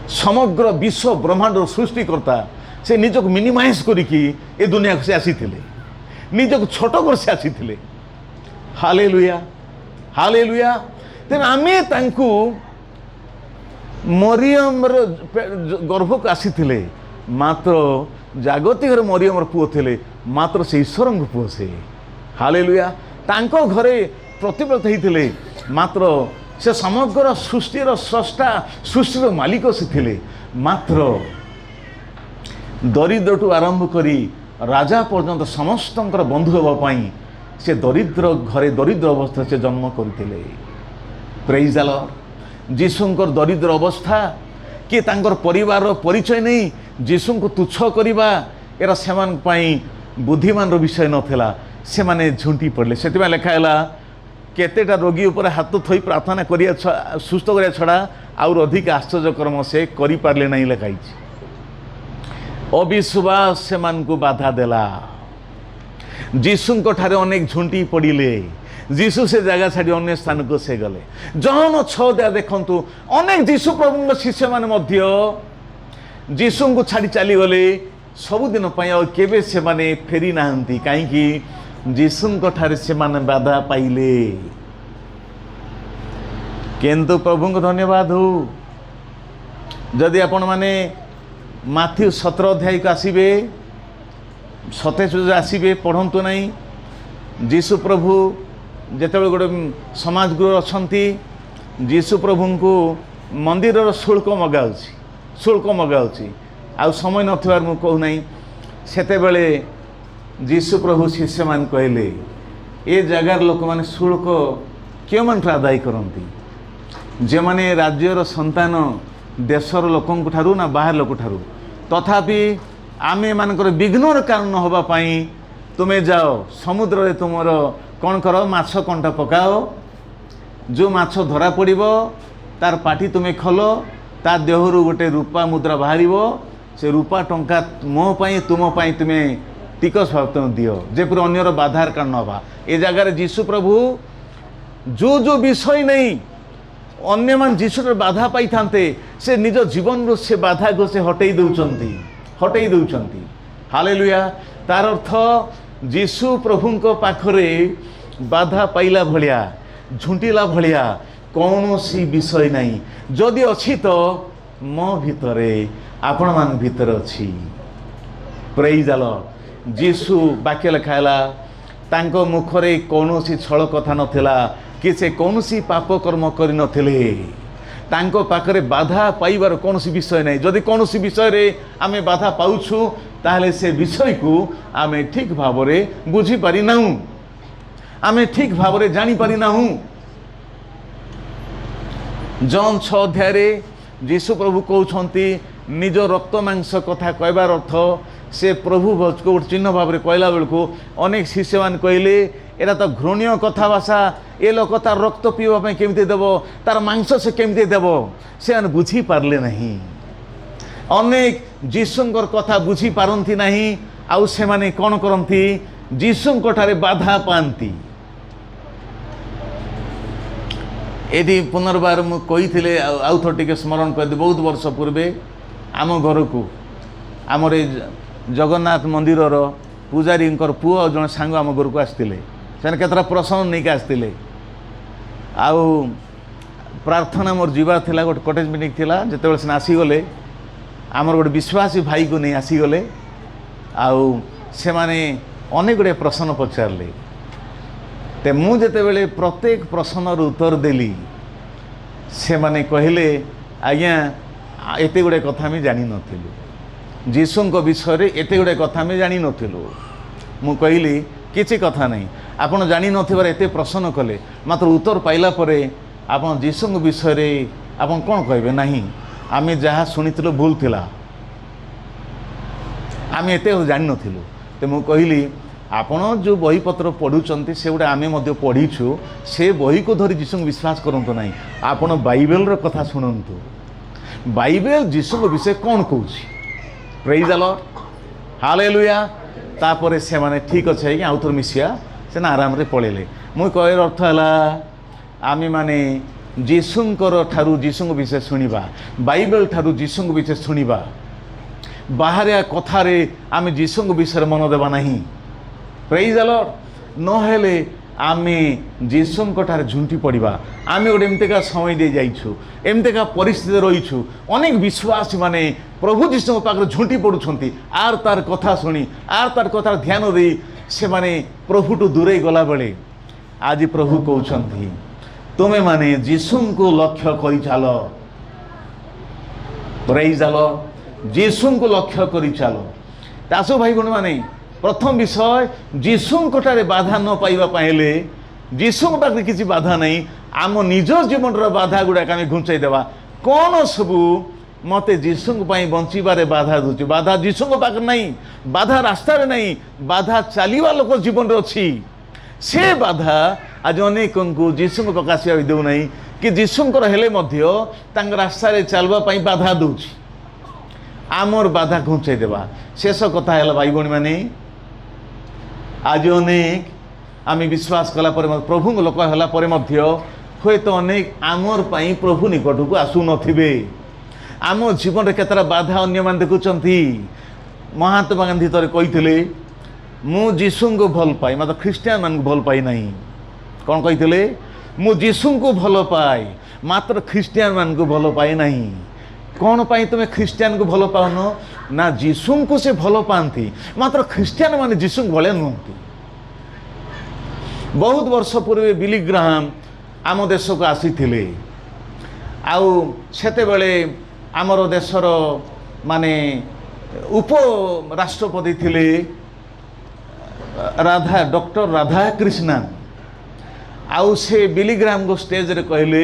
ସମଗ୍ର ବିଶ୍ୱ ବ୍ରହ୍ମାଣ୍ଡର ସୃଷ୍ଟିକର୍ତ୍ତା ସେ ନିଜକୁ ମିନିମାଇଜ୍ କରିକି ଏ ଦୁନିଆକୁ ସେ ଆସିଥିଲେ, ନିଜକୁ ଛୋଟ କରି ସେ ଆସିଥିଲେ। Hallelujah, hallelujah. ତେଣୁ ଆମେ ତାଙ୍କୁ ମରିୟମର ଗର୍ଭକୁ ଆସିଥିଲେ, ମାତ୍ର ଜାଗତିକରେ ମରିୟମର ପୁଅ ଥିଲେ, ମାତ୍ର ସେ ଈଶ୍ୱରଙ୍କ ପୁଅ ସେ। ହାଲେଲୁୟା। ତାଙ୍କ ଘରେ ପ୍ରତିବ୍ରତ ହେଇଥିଲେ, ମାତ୍ର ସେ ସମଗ୍ର ସୃଷ୍ଟିର ସ୍ରଷ୍ଟା, ସୃଷ୍ଟିର ମାଲିକ ସେ ଥିଲେ। ମାତ୍ର ଦରିଦ୍ରଠୁ ଆରମ୍ଭ କରି ରାଜା ପର୍ଯ୍ୟନ୍ତ ସମସ୍ତଙ୍କର ବନ୍ଧୁ ହେବା ପାଇଁ ସେ ଦରିଦ୍ର ଘରେ ଦରିଦ୍ର ଅବସ୍ଥାରେ ସେ ଜନ୍ମ କରିଥିଲେ। ପ୍ରେଜ୍ ଦ ଲର୍ଡ। ଯୀଶୁଙ୍କର ଦରିଦ୍ର ଅବସ୍ଥା କି ତାଙ୍କର ପରିବାରର ପରିଚୟ ନେଇ ଯୀଶୁଙ୍କୁ ତୁଚ୍ଛ କରିବା ଏରା ସେମାନଙ୍କ ପାଇଁ ବୁଦ୍ଧିମାନର ବିଷୟ ନଥିଲା। ସେମାନେ ଝୁଣ୍ଟି ପଡ଼ିଲେ। ସେଥିପାଇଁ ଲେଖା ହେଲା, କେତେଟା ରୋଗୀ ଉପରେ ହାତ ଥୋଇ ପ୍ରାର୍ଥନା କରିବା ସୁସ୍ଥ କରିବା ଛଡ଼ା ଆହୁରି ଅଧିକ ଆଶ୍ଚର୍ଯ୍ୟକର୍ମ ସେ କରିପାରିଲେ ନାହିଁ ଲେଖା ହେଇଛି। ଅବିଶ୍ୱାସ ସେମାନଙ୍କୁ ବାଧା ଦେଲା। ଯୀଶୁଙ୍କ ଠାରେ ଅନେକ ଝୁଣ୍ଟି ପଡ଼ିଲେ। ଯୀଶୁ ସେ ଜାଗା ଛାଡ଼ି ଅନ୍ୟ ସ୍ଥାନକୁ ସେ ଗଲେ। ଜହନ 6 ଦେଖନ୍ତୁ, ଅନେକ ଯୀଶୁ ପ୍ରଭୁଙ୍କ ଶିଷ୍ୟମାନେ ମଧ୍ୟ ଯୀଶୁଙ୍କୁ ଛାଡ଼ି ଚାଲିଗଲେ ସବୁଦିନ ପାଇଁ, ଆଉ କେବେ ସେମାନେ ଫେରି ନାହାନ୍ତି। କାହିଁକି? ଯୀଶୁଙ୍କ ଠାରେ ସେମାନେ ବାଧା ପାଇଲେ। କିନ୍ତୁ ପ୍ରଭୁଙ୍କୁ ଧନ୍ୟବାଦ ହଉ, ଯଦି ଆପଣମାନେ ମାଥ୍ୟୁ 17 ଅଧ୍ୟାୟକୁ ଆସିବେ, 27 ଆସିବେ, ପଢ଼ନ୍ତୁ ନାହିଁ। ଯୀଶୁ ପ୍ରଭୁ ଯେତେବେଳେ ଗୋଟେ ସମାଜ ଗୃହରେ ଅଛନ୍ତି, ଯୀଶୁ ପ୍ରଭୁଙ୍କୁ ମନ୍ଦିରର ଶୁଳ୍କ ମଗାଉଛି। ଆଉ ସମୟ ନଥିବାରୁ ମୁଁ କହୁନାହିଁ। ସେତେବେଳେ ଯୀଶୁ ପ୍ରଭୁ ଶିଷ୍ୟମାନେ କହିଲେ, ଏ ଜାଗାର ଲୋକମାନେ ଶୁଳ୍କ କେଉଁମାନଠୁ ଆଦାୟ କରନ୍ତି? ଯେଉଁମାନେ ରାଜ୍ୟର ସନ୍ତାନ, ଦେଶର ଲୋକଙ୍କ ଠାରୁ ନା ବାହାର ଲୋକ ଠାରୁ? ତଥାପି ଆମେ ଏମାନଙ୍କର ବିଘ୍ନର କାରଣ ହେବା ପାଇଁ ତୁମେ ଯାଅ, ସମୁଦ୍ରରେ ତୁମର କ'ଣ କର, ମାଛ କଣ୍ଟା ପକାଅ। ଯେଉଁ ମାଛ ଧରା ପଡ଼ିବ ତାର ପାଟି ତୁମେ ଖୋଲ, ତା ଦେହରୁ ଗୋଟେ ରୂପା ମୁଦ୍ରା ବାହାରିବ। ସେ ରୂପା ଟଙ୍କା ମୋ ପାଇଁ, ତୁମ ପାଇଁ ତୁମେ ଟିକସ ଭାବ ଦିଅ, ଯେପରି ଅନ୍ୟର ବାଧାର କାରଣ ହେବା। ଏ ଜାଗାରେ ଯୀଶୁ ପ୍ରଭୁ ଯେଉଁ ବିଷୟ ନେଇ ଅନ୍ୟମାନେ ଯୀଶୁର ବାଧା ପାଇଥାନ୍ତେ, ସେ ନିଜ ଜୀବନରୁ ସେ ବାଧାକୁ ସେ ହଟେଇ ଦେଉଛନ୍ତି। ହାଲେଲୁୟା। ତାର ଅର୍ଥ ଯୀଶୁ ପ୍ରଭୁଙ୍କ ପାଖରେ ବାଧା ପାଇଲା ଭଳିଆ, ଝୁଣ୍ଟିଲା ଭଳିଆ କୌଣସି ବିଷୟ ନାହିଁ। ଯଦି ଅଛି ତ ମୋ ଭିତରେ, ଆପଣମାନଙ୍କ ଭିତରେ ଅଛି। ପ୍ରେଜ୍ ଦ ଲର୍ଡ। ଯୀଶୁ ବାକ୍ୟ ଲେଖା ହେଲା, ତାଙ୍କ ମୁଖରେ କୌଣସି ଛଳ କଥା ନଥିଲା କି ସେ କୌଣସି ପାପ କର୍ମ କରିନଥିଲେ। ତାଙ୍କ ପାଖରେ ବାଧା ପାଇବାର କୌଣସି ବିଷୟ ନାହିଁ। ଯଦି କୌଣସି ବିଷୟରେ ଆମେ ବାଧା ପାଉଛୁ, ତାହେଲେ ସେ ବିଷୟକୁ ଆମେ ଠିକ୍ ଭାବରେ ବୁଝିପାରିନାହୁଁ, ଆମେ ଠିକ୍ ଭାବରେ ଜାଣିପାରିନାହୁଁ। ଜନ୍ 6 ଅଧ୍ୟାୟରେ ଯୀଶୁ ପ୍ରଭୁ କହୁଛନ୍ତି, ନିଜ ରକ୍ତ ମାଂସ କଥା କହିବାର ଅର୍ଥ ସେ ପ୍ରଭୁ ଭଜକୁ ଗୋଟେ ଚିହ୍ନ ଭାବରେ କହିଲା ବେଳକୁ ଅନେକ ଶିଷ୍ୟମାନେ କହିଲେ, ଏଇଟା ତ ଘୃଣ୍ୟ କଥା ଭାଷା, ଏ ଲୋକ ତାର ରକ୍ତ ପିଇବା ପାଇଁ କେମିତି ଦେବ, ତାର ମାଂସ ସେ କେମିତି ଦେବ? ସେମାନେ ବୁଝିପାରିଲେ ନାହିଁ। ଅନେକ ଯୀଶୁଙ୍କର କଥା ବୁଝିପାରନ୍ତି ନାହିଁ, ଆଉ ସେମାନେ କ'ଣ କରନ୍ତି? ଯୀଶୁଙ୍କ ଠାରେ ବାଧା ପାଆନ୍ତି। ଏଠି ପୁନର୍ବାର ମୁଁ କହିଥିଲେ, ଆଉ ଥରେ ଟିକେ ସ୍ମରଣ କରିଦେବି। ବହୁତ ବର୍ଷ ପୂର୍ବେ ଆମ ଘରକୁ ଆମର ଏ ଜଗନ୍ନାଥ ମନ୍ଦିରର ପୂଜାରୀଙ୍କର ପୁଅ ଆଉ ଜଣେ ସାଙ୍ଗ ଆମ ଘରକୁ ଆସିଥିଲେ। ସେମାନେ କେତେଟା ପ୍ରସଙ୍ଗ ନେଇକି ଆସିଥିଲେ। ଆଉ ପ୍ରାର୍ଥନା ମୋର ଯିବାର ଥିଲା, ଗୋଟେ କଟେଜ ମିଟିଂ ଥିଲା। ଯେତେବେଳେ ସେମାନେ ଆସିଗଲେ, ଆମର ଗୋଟେ ବିଶ୍ୱାସୀ ଭାଇକୁ ନେଇ ଆସିଗଲେ। ଆଉ ସେମାନେ ଅନେକ ଗୁଡ଼ିଏ ପ୍ରଶ୍ନ ପଚାରିଲେ। ତ ମୁଁ ଯେତେବେଳେ ପ୍ରତ୍ୟେକ ପ୍ରଶ୍ନର ଉତ୍ତର ଦେଲି, ସେମାନେ କହିଲେ, ଆଜ୍ଞା ଏତେ ଗୁଡ଼ିଏ କଥା ଆମେ ଜାଣିନଥିଲୁ, ଯୀଶୁଙ୍କ ବିଷୟରେ ଏତେ ଗୁଡ଼ିଏ କଥା ଆମେ ଜାଣିନଥିଲୁ। ମୁଁ କହିଲି, କିଛି କଥା ନାହିଁ, ଆପଣ ଜାଣିନଥିବାର ଏତେ ପ୍ରଶ୍ନ କଲେ, ମାତ୍ର ଉତ୍ତର ପାଇଲା ପରେ ଆପଣ ଯୀଶୁଙ୍କ ବିଷୟରେ ଆପଣ କ'ଣ କହିବେ? ନାହିଁ, ଆମେ ଯାହା ଶୁଣିଥିଲୁ ଭୁଲ ଥିଲା, ଆମେ ଏତେ ଜାଣିନଥିଲୁ। ତ ମୁଁ କହିଲି, ଆପଣ ଯେଉଁ ବହିପତ୍ର ପଢ଼ୁଛନ୍ତି ସେଗୁଡ଼ା ଆମେ ମଧ୍ୟ ପଢ଼ିଛୁ, ସେ ବହିକୁ ଧରି ଯୀଶୁଙ୍କୁ ବିଶ୍ୱାସ କରନ୍ତୁ ନାହିଁ। ଆପଣ ବାଇବେଲର କଥା ଶୁଣନ୍ତୁ। ବାଇବେଲ ଯୀଶୁଙ୍କ ବିଷୟରେ କ'ଣ କହୁଛି? ପ୍ରେଜ୍ ଦ ଲର୍ଡ। ହାଲେଲୁୟା। ତାପରେ ସେମାନେ ଠିକ୍ ଅଛି ଆଜ୍ଞା, ଆଉ ଥରେ ମିଶିବା, ସେମାନେ ଆରାମରେ ପଳେଇଲେ। ମୁଁ କହିବାର ଅର୍ଥ ହେଲା, ଆମେମାନେ ଯୀଶୁଙ୍କର ଠାରୁ ଯୀଶୁଙ୍କ ବିଷୟ ଶୁଣିବା, ବାଇବେଲ ଠାରୁ ଯୀଶୁଙ୍କ ବିଷୟ ଶୁଣିବା। ବାହାରିଆ କଥାରେ ଆମେ ଯୀଶୁଙ୍କ ବିଷୟରେ ମନ ଦେବା ନାହିଁ। ପ୍ରେଜ୍ ଦ ଲର୍ଡ। ନହେଲେ आमे जीशुंठार झुंटी पड़ा आम गोटे एमतीका समय दे जाइछु एमतीका परिस्थिति रहीछु अनेक विश्वासी माने प्रभु जीशु पाखे झुंटी पड़ुंट आर तार कथा शुणी आर तार कथा ध्यान दे से माने प्रभुटू दूरे गला बेले आज प्रभु कहते तुमे माने जीशु को लक्ष्य कर चल प्रेज द लॉर्ड जीशु को लक्ष्य कर चल दासु भाई भौणी माने प्रथम विषय जीशुंठारे बाधा न पाइबा हेले जीशु पाखे किसी बाधा नहीं आम निज जीवन बाधा गुड़ाक आम घुंचाई देवा कौन सबू मते जीशु बंचबारे बाधा दूची बाधा जीशु पाखे नहीं बाधा रास्तार नहीं बाधा चलवा लोक जीवन अच्छी से बाधा आज अनेक को जीशु पाखे आसवा देना कि जीशुंकर हेले रास्तार चलवाई बाधा दूची आमर बाधा घुंचाई देवा शेष कथा है भाई भौणी माने आज अनेक आम विश्वास कला प्रभु लोक है हे तो अनेक आमर पाई प्रभु निकट को आसु नथिबे आम जीवन में केतरा बाधा अन्य मान देखुंट महात्मा गांधी थोड़े कही मु जीशु को भल पाए मतलब ख्रीस्टियान मान को भल पाई नहीं कौन कही मु जीशु को भल पाए मात्र ख्रीस्टियान मान को भल पाए नहीं कौन पाई तुम्हें ख्रीस्टियान को भल पाउन ना जीशु को से भल पाती मात्र ख्रीस्टियान माने जीशु भाया नुहति बहुत वर्ष पूर्व बिली ग्राहाम आम देश को आसी आउ सेते बेले आमर देशर माने उप राष्ट्रपति थिले राधा डॉक्टर राधा कृष्णन आउ से बिली ग्राहाम को स्टेज रे कहले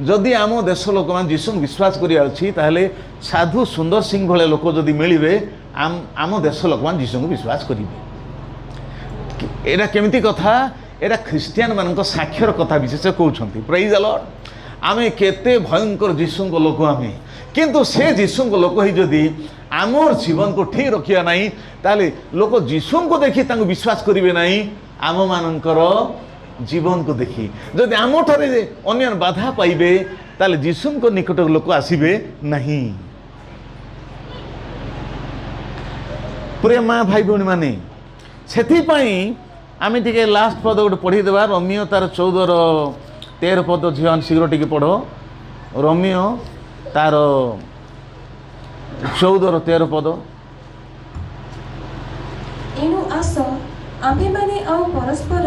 जदि आम देश लोक मान जीशु विश्वास करिया अछि ताहले साधु सुंदर सिंह भले लोक जदि मिलिबे आम देश लोक मान जीशु को विश्वास करिबे एटा केमिति कथा एटा ख्रीस्टियान मान साक्षर कथा विशेष कहउछंती प्रेज द लॉर्ड आमे केते भयंकर जीशु को लोक आमे किंतु से जीशु को लोक ही जदि आमर जीवन को ठीक रखिया नहीं ताले लोक जीशु को देखि तांको विश्वास करिवे नहीं आम मानकर जीवन को देखी जदि आम ठारे अन्य बाधा पाइबे ताले जीशु को निकट लोक आसबे नहीं प्रिय माँ भाई भौणी माने सेथिपाई आम टे लास्ट पद गोटे पढ़ीदेवा रोमियो तार 14-13 पद झील शीघ्र टे पढ़ रोमियो तार 14-13 पद एणु आस आम्भे माने आउ परस्पर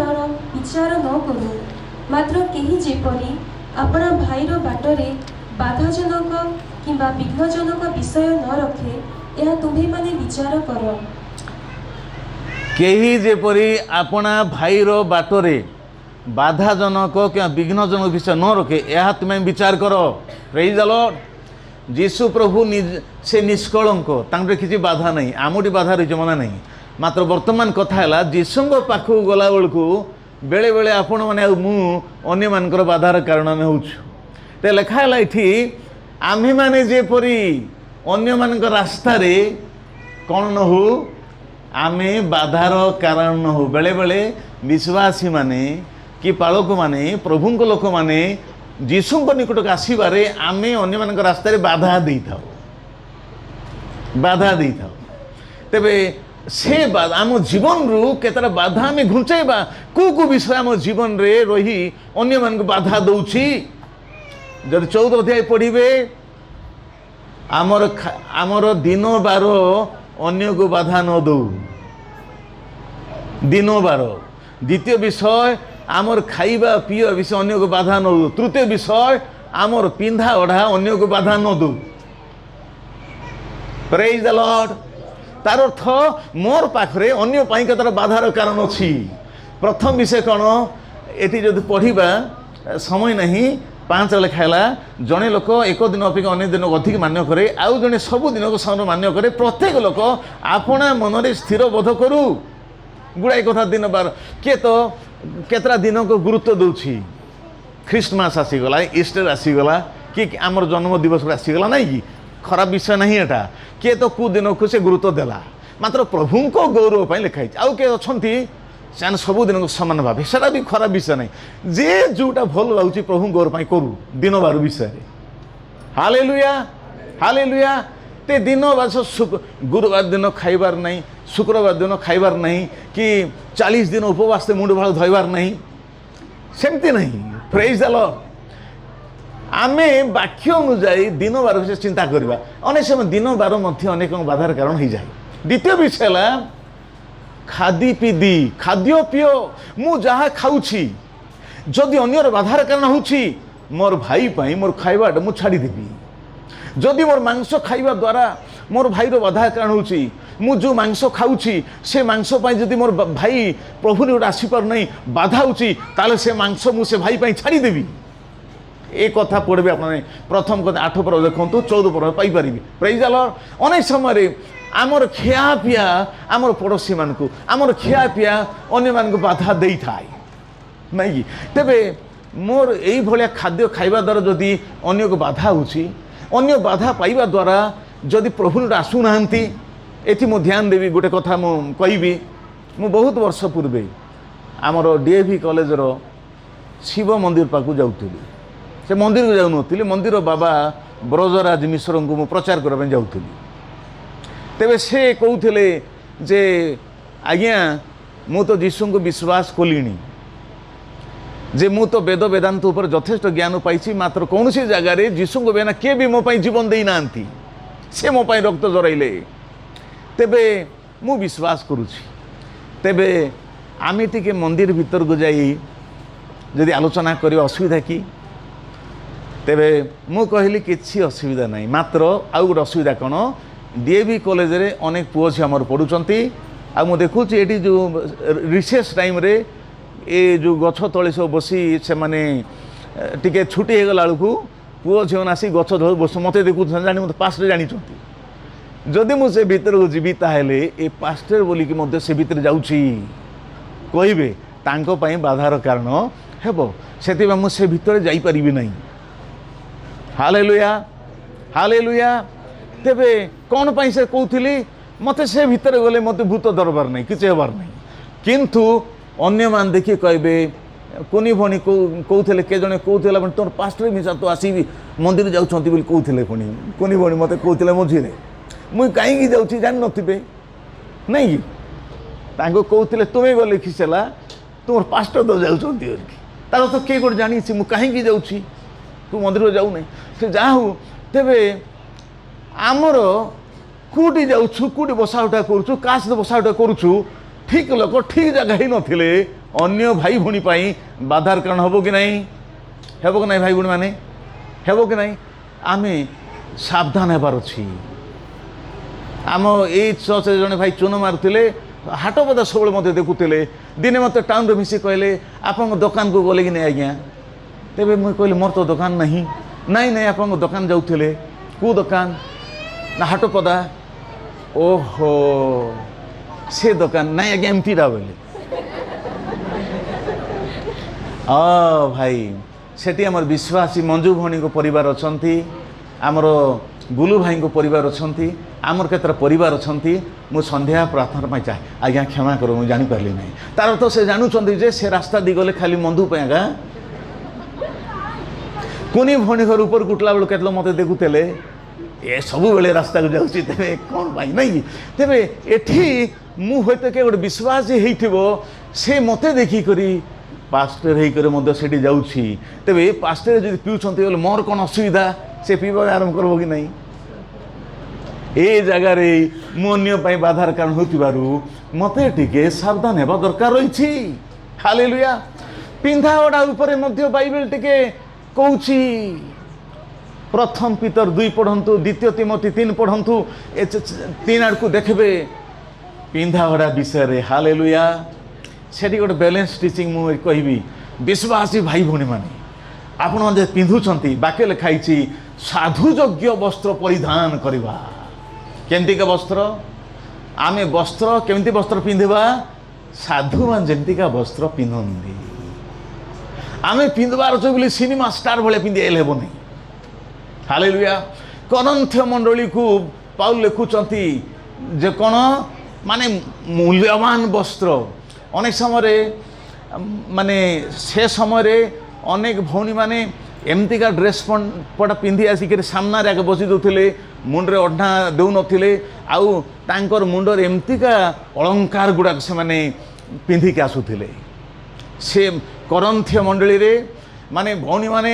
विचार न करू मात्र केही जेपरी अपना भाईर बाटरे बाधाजनक किंबा विघ्नजनक विषय न रखे यह तुम्भे माने विचार कर केही जेपरी अपना भाईर बाटरे बाधाजनक क्या विघ्नजनक विषय न रखे यह तुम्हें विचार कर प्रेज द लॉर्ड जीशु प्रभु से निष्कलंक तांरे किसी बाधा नहीं आमटी बाधा रही मना नहीं मात्र वर्तमान कथा है जीशु पाखक गला बेलू बेले बेले आपण मैंने अन्य मानकर बाधार कारण आम हो लिखाला ये आम्भे माने जेपरी अन्य मान रास्तार कौन न हो आमे बाधार कारण न हो बेले बेले विश्वासी माने कि पालक माने प्रभु लोक माने जीशु निकट आसबारे आमे अन्य मान रास्तार बाधा दे था तेबे से आम जीवन रू केतरा बाधा आम घुंचाइबा को विषय आम जीवन रे रही अन्य मान बाधा दौची जब 14 अध्याय पढ़िबे आमर दिन बार अन्य को बाधा न दो दिन बार द्वितीय विषय आमर खाइबा पीवा विषय अन्य को बाधा न दो तृतीय विषय आमर पिंधा ओढ़ा अन्य को बाधा न दो प्रेज द लॉर्ड तार अर्थ मोर पाखरे अन्य पाई केतरा बाधार कारण अच्छी प्रथम विषय कौन ये जो पढ़ा समय नहीं 5 लिखाला जड़े लोक एक दिन अपेक्षा अन्य दिन को अधिक मान्य करे आउ जड़े सबु दिन को समान मान्य करे प्रत्येक लोक आपणा मन स्थिर बोध करू गुड़ाई कथा दिन बार किए तो केतरा दिन को गुरुत्व दूची ख्रीस्टमास आसीगला ईस्टर आसीगला कि आमर जन्म दिवस आसीगला नहीं कि खराब विषय नहीं एटा किए तो कु दिन को से गुरुत्व देला मात्र प्रभु को गौरव लिखाई आउ किए अच्छा सबु दिन को समान भाव सेटा भी खराब विषय नहीं जे जोटा भल लगुच प्रभु गौरव करू दिन बार विषय हालेलुया हालेलुया ते दिन बार गुरुवार दिन खाइबार नहीं शुक्रवार दिन खाइबार नहीं कि 40 दिन उपवास मुंड भाल धोइबार नहीं सेमती नहीं प्रेज द लॉर्ड आमे वाक्य अनुजाई दिन बार विषय चिंता करवा अनेक समय दिन बार मध्य अनेक बाधार कारण हो जाए द्वितीय विषय है खादी पीदी खाद्य पेय मु जहाँ खाऊची जदि अन्यर बाधार कारण होची मोर भाई पाई मोर खाइबाटा मु छाड़ीदेवी जदि मोर मांस खाइबा द्वारा मोर भाई रो बाधा कारण होची मु जो मांस खाऊची से मांस पाई जदि मोर भाई प्रभु ने आसी पार नहीं बाधा होची ताले से मांस मु से भाई पाई छाड़ीदेवी ए कथा पढ़े आपने प्रथम कथा 8 पर देखु 14 पर पाइपर प्रेज द लॉर्ड अनेक समय आमर खिया पिया आमर पड़ोशी मानक आमर खिया पिया अन्य मानक बाधा दे थाए नहीं कि तेबे मोर यही भाया खाद्य खाइबा द्वारा जदि अन्य को बाधा होची अन्य बाधा पाइबा द्वारा जदि प्रभु आसुना एटी मु ध्यान देवी गोटे कथा मु कहबी मु बहुत वर्ष पूर्वे आमर डीएवी कॉलेज रो शिव मंदिर पाक जाऊली से मंदिर को जाऊन मंदिर बाबा ब्रजराज मिश्र को मु प्रचार करने जाऊली तेबे से कहते जे आज्ञा मु तो जीशु को विश्वास कलिनी जे मु तो वेद वेदांत ऊपर यथेष्ट ज्ञान पाई मात्र कौन सी जगार जीशु को बिना किए भी मो जीवन देना से मो रक्त जरइले तेबे मु विश्वास करुछि तेबे आमे टिके मंदिर भीतर को जाई यदि आलोचना करी असुविधा की तेबे मु कहली किसी असुविधा नहीं मात्र आउ गोटे असुविधा कौन डीएवी कॉलेज रे अनेक पुओ झी आमर पढ़ुचंती आ मु देखुछि एटी जो रिसेस टाइम रे ए जो गछ तले सब बसी से माने टिके छुट्टी हो गला बेलू पुओ झील आसी गछ तले बस मत देखु जानी मत पास्टर जानी जदि मुझे भीतर को जीवी ताहले ए पास्टर बोलिकी मध्य से भीतर जाउछि कहबे तांको पई बाधार कारण हेबो सेतिबा मु से भीतर जाई परिबि नहीं हालेलुया हालेलुया तेबे कौन पाई से कहूली मते से भीतर गले मते भूत दरबार नहीं किसी हबार नहीं किंतु अन्य मान देखिए कहबे कोनी भणी कहते के जने कहते तोर पास्टर मिसा तो आसबि मंदिर जाऊँच बोली कहते पुणी कोनी भणी मत कहते मझे मुई कहीं जाऊँगी जान नथिबे नहीं कि कहते तुम्हें गले खिसेला तुम पास्टर तो जाऊँगी तार तो किए गोटे जानी मु कहीं जाऊँगी तू मंदिर जाऊ नहीं से जा हो तेबे आमर कौटी जाऊँ कौटी बसा उठा करुचु का सहित बसा उठा करुचु ठीक लोक ठीक जगह ही नथिले अन्य भाई भूणी पाई बाधार कारण हम कि नहीं हेब कि नहीं भाई भूणी माने हेब कि नहीं आमे सावधान हेबार अछि आम ये चर्च जड़े भाई चून मारुले हाट पदा सब मत देखुले दिने मत टाउन रे मिसी कहले आप दुकान को गले कि नहीं आज्ञा तेबे मुझे कहली मोर तो दुकान नहीं नहीं नहीं आप दुकान जाऊले कौ दुकान ना हाट पदा ओहो से दुकान नहीं आज्ञा एमतीटा बोले भाई सेठी आमर विश्वासी मंजू भणी को परिवार अछंती आमर गुलू भाई को परिवार अछंती आमर केतर परिवार अछंती मु संध्या प्रार्थना पाई चाहे आज्ञा क्षमा करो मुझे जानी पारली नहीं तार तो से जानुचंती जे से रास्ता दी गले खाली मंदू पे आगा कोनी भणी घर ऊपर उठला बेल केतलो मते देखुतेले ए सबु बेले रास्ता को जाउची तेबे कोन भाई नहीं तेबे एठी मु होते के गोटे विश्वास हेइथिबो से मते देखि करी पास्टर हेइ करे मध्य सेठी जाउची तेबे पास्टर जदि पिउछंती बोले मोर कोन असुविधा से पीबा आरंभ करबो कि नहीं ए जगह रे मु अन्य पाई बाधार कारण होतिबारु मते टिके सावधान हेबा दरकार रहिछि हालेलुया पिंधा ओडा ऊपर मध्य बाइबल टिके कहूची प्रथम पीतर 2 पढ़ंतु द्वितीय तिमोथी 3 पढ़ंतु 3 आड़ को देखबे पिंधा ओडा विषय रे हालेलुया सेठी गोटे बैलेंस टीचिंग मु कहबी विश्वासी भाई भूणी माने आपण जे पिंधुचंती बाके लिखाई साधुयोग्य वस्त्र परिधान करवा केमती का वस्त्र आमे वस्त्र केमती वस्त्र पिंधवा साधु मान जेमती का वस्त्र पिंधंदी आमे पिंधवार अच्छे बोली सिनेमा स्टार भाई पिंधि आइले हेब नहीं हालेलुया करंथ मंडली को पाउल लिखुचंती जे कौन माने मूल्यवान वस्त्र अनेक समय माने से समय अनेक भौणी माने एमती का ड्रेस पटा पिंधि आसिक सामना आगे बसी दूसरे मुंडे ओढ़ना दौ नथिले आउ तांकर मुंडर एमती का अलंकार गुड़ाक से माने पिंधिक आसुथिले से କରନ୍ଥୀୟ ମଣ୍ଡଳୀରେ ମାନେ ଭଉଣୀମାନେ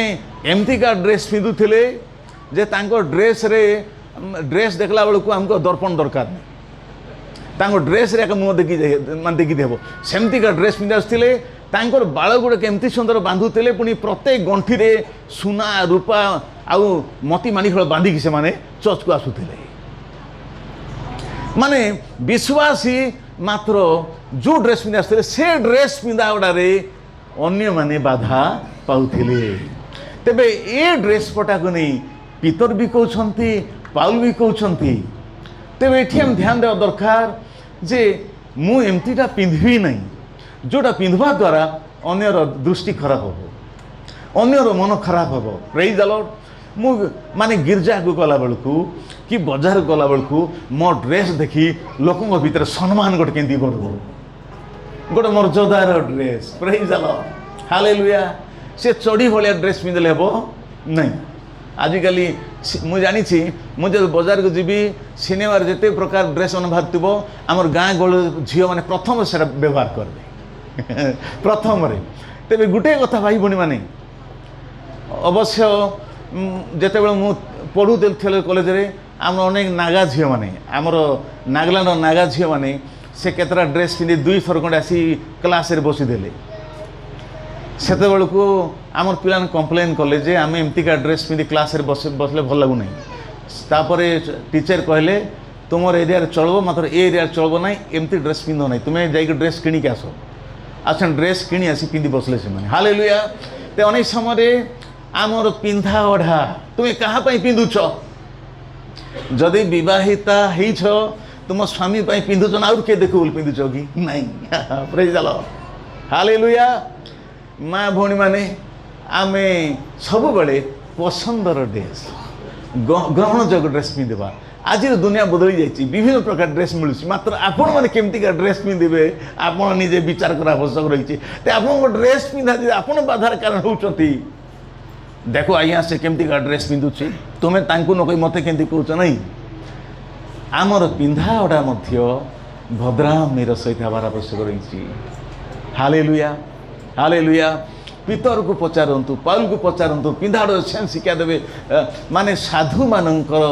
ଏମିତିକା ଡ୍ରେସ୍ ପିନ୍ଧୁଥିଲେ ଯେ ତାଙ୍କ ଡ୍ରେସ୍ ଦେଖିଲା ବେଳକୁ ଆମକୁ ଦର୍ପଣ ଦରକାର ନାହିଁ, ତାଙ୍କ ଡ୍ରେସ୍ରେ ଏକ ମୁହଁ ମାନେ ଦେଖିଦେବ ସେମିତିକା ଡ୍ରେସ୍ ପିନ୍ଧି ଆସୁଥିଲେ। ତାଙ୍କର ବାଳ ଗୁଡ଼ାକ ଏମିତି ସୁନ୍ଦର ବାନ୍ଧୁଥିଲେ, ପୁଣି ପ୍ରତ୍ୟେକ ଗଣ୍ଠିରେ ସୁନା ରୂପା ଆଉ ମତି ମାଣିଖଳ ବାନ୍ଧିକି ସେମାନେ ଚର୍ଚ୍ଚକୁ ଆସୁଥିଲେ। ମାନେ ବିଶ୍ୱାସୀ ମାତ୍ର ଯେଉଁ ଡ୍ରେସ୍ ପିନ୍ଧି ଆସୁଥିଲେ ସେ ଡ୍ରେସ୍ ପିନ୍ଧା ଗୁଡ଼ାରେ ଅନ୍ୟମାନେ ବାଧା ପାଉଥିଲେ। ତେବେ ଏ ଡ୍ରେସ୍ ପଟାକୁ ନେଇ ପିତର ବି କହୁଛନ୍ତି, ପାଉଲ ବି କହୁଛନ୍ତି। ତେବେ ଏଠି ଆମେ ଧ୍ୟାନ ଦେବା ଦରକାର ଯେ ମୁଁ ଏମିତିଟା ପିନ୍ଧିବି ନାହିଁ ଯେଉଁଟା ପିନ୍ଧିବା ଦ୍ୱାରା ଅନ୍ୟର ଦୃଷ୍ଟି ଖରାପ ହେବ, ଅନ୍ୟର ମନ ଖରାପ ହେବ। ପ୍ରେଜ୍ ଦ ଲର୍ଡ। ମୁଁ ମାନେ ଗିର୍ଜାକୁ ଗଲାବେଳକୁ କି ବଜାରକୁ ଗଲାବେଳକୁ ମୋ ଡ୍ରେସ୍ ଦେଖି ଲୋକଙ୍କ ଭିତରେ ସମ୍ମାନ ଗୋଟେ କେମିତି କରିବ, ଗୋଟେ ମର୍ଯ୍ୟାଦାର ଡ୍ରେସ୍। ପ୍ରେଜ୍ ଦ ଲର୍ଡ, ହାଲେଲୁୟା। ସେ ଚଢ଼ି ଭଳିଆ ଡ୍ରେସ୍ ପିନ୍ଧିଲେ ହେବ ନାହିଁ। ଆଜିକାଲି ମୁଁ ଜାଣିଛି, ମୁଁ ଯଦି ବଜାରକୁ ଯିବି ସିନେମାରେ ଯେତେ ପ୍ରକାର ଡ୍ରେସ୍ ମାନେ ବାହାରୁଥିବ, ଆମର ଗାଁ ଗହଳି ଝିଅମାନେ ପ୍ରଥମେ ସେଟା ବ୍ୟବହାର କରିବେ ପ୍ରଥମରେ। ତେବେ ଗୋଟିଏ କଥା ଭାଇ ଭଉଣୀମାନେ, ଅବଶ୍ୟ ଯେତେବେଳେ ମୁଁ ପଢ଼ୁଥିଲି କଲେଜରେ ଆମର ଅନେକ ନାଗା ଝିଅମାନେ, ଆମର ନାଗାଲାଣ୍ଡର ନାଗା ଝିଅମାନେ ସେ କେତେଟା ଡ୍ରେସ୍ ପିନ୍ଧି 2 ଥର ଖଣ୍ଡେ ଆସି କ୍ଲାସ୍ରେ ବସିଦେଲେ। ସେତେବେଳକୁ ଆମର ପିଲାମାନେ କମ୍ପ୍ଲେନ୍ କଲେ ଯେ ଆମେ ଏମିତିକା ଡ୍ରେସ୍ ପିନ୍ଧି କ୍ଲାସ୍ରେ ବସିଲେ ଭଲ ଲାଗୁନାହିଁ। ତାପରେ ଟିଚର୍ କହିଲେ ତୁମର ଏରିଆରେ ଚଳିବ, ମାତ୍ର ଏ ଏରିଆରେ ଚଳିବ ନାହିଁ, ଏମିତି ଡ୍ରେସ୍ ପିନ୍ଧ ନାହିଁ, ତୁମେ ଯାଇକି ଡ୍ରେସ୍ କିଣିକି ଆସ। ଆଉ ସେ ଡ୍ରେସ୍ କିଣି ଆସି ପିନ୍ଧି ବସିଲେ ସେମାନେ। ହାଲେଲୁୟା। ତ ଅନେକ ସମୟରେ ଆମର ପିନ୍ଧା ଓଢ଼ା ତୁମେ କାହା ପାଇଁ ପିନ୍ଧୁଛ? ଯଦି ବିବାହିତା ହେଇଛ ତୁମ ସ୍ୱାମୀ ପାଇଁ ପିନ୍ଧୁଛ ନା, ଆଉ କିଏ ଦେଖୁ ବୋଲି ପିନ୍ଧୁଛ କି ନାହିଁ? ପ୍ରେଜ୍ ଦ ଲର୍ଡ, ହାଲେଲୁୟା। ମା ଭଉଣୀମାନେ, ଆମେ ସବୁବେଳେ ପସନ୍ଦର ଡ୍ରେସ୍, ଗ୍ରହଣଯୋଗ୍ୟ ଡ୍ରେସ୍ ପିନ୍ଧିବା। ଆଜିର ଦୁନିଆ ବଦଳି ଯାଇଛି, ବିଭିନ୍ନ ପ୍ରକାର ଡ୍ରେସ୍ ମିଳୁଛି, ମାତ୍ର ଆପଣମାନେ କେମିତିକା ଡ୍ରେସ୍ ପିନ୍ଧିବେ ଆପଣ ନିଜେ ବିଚାର କରିବା ଆବଶ୍ୟକ ରହିଛି। ତ ଆପଣଙ୍କ ଡ୍ରେସ୍ ପିନ୍ଧା ଯଦି ଆପଣ ବାଧାର କାରଣ ହେଉଛନ୍ତି, ଦେଖ ଆଜ୍ଞା ସେ କେମିତିକା ଡ୍ରେସ୍ ପିନ୍ଧୁଛି, ତୁମେ ତାଙ୍କୁ ନ କହି ମୋତେ କେମିତି କହୁଛ ନାହିଁ? ଆମର ପିନ୍ଧା ଓଢ଼ା ମଧ୍ୟ ଭଦ୍ରାମୀର ସହିତ ହେବାର ଆବଶ୍ୟକ ରହିଛି। Hallelujah, hallelujah. ପିତରକୁ ପଚାରନ୍ତୁ, ପାଉଲକୁ ପଚାରନ୍ତୁ, ପିନ୍ଧାର ସେନ୍ ଶିକ୍ଷା ଦେବେ ମାନେ ସାଧୁମାନଙ୍କର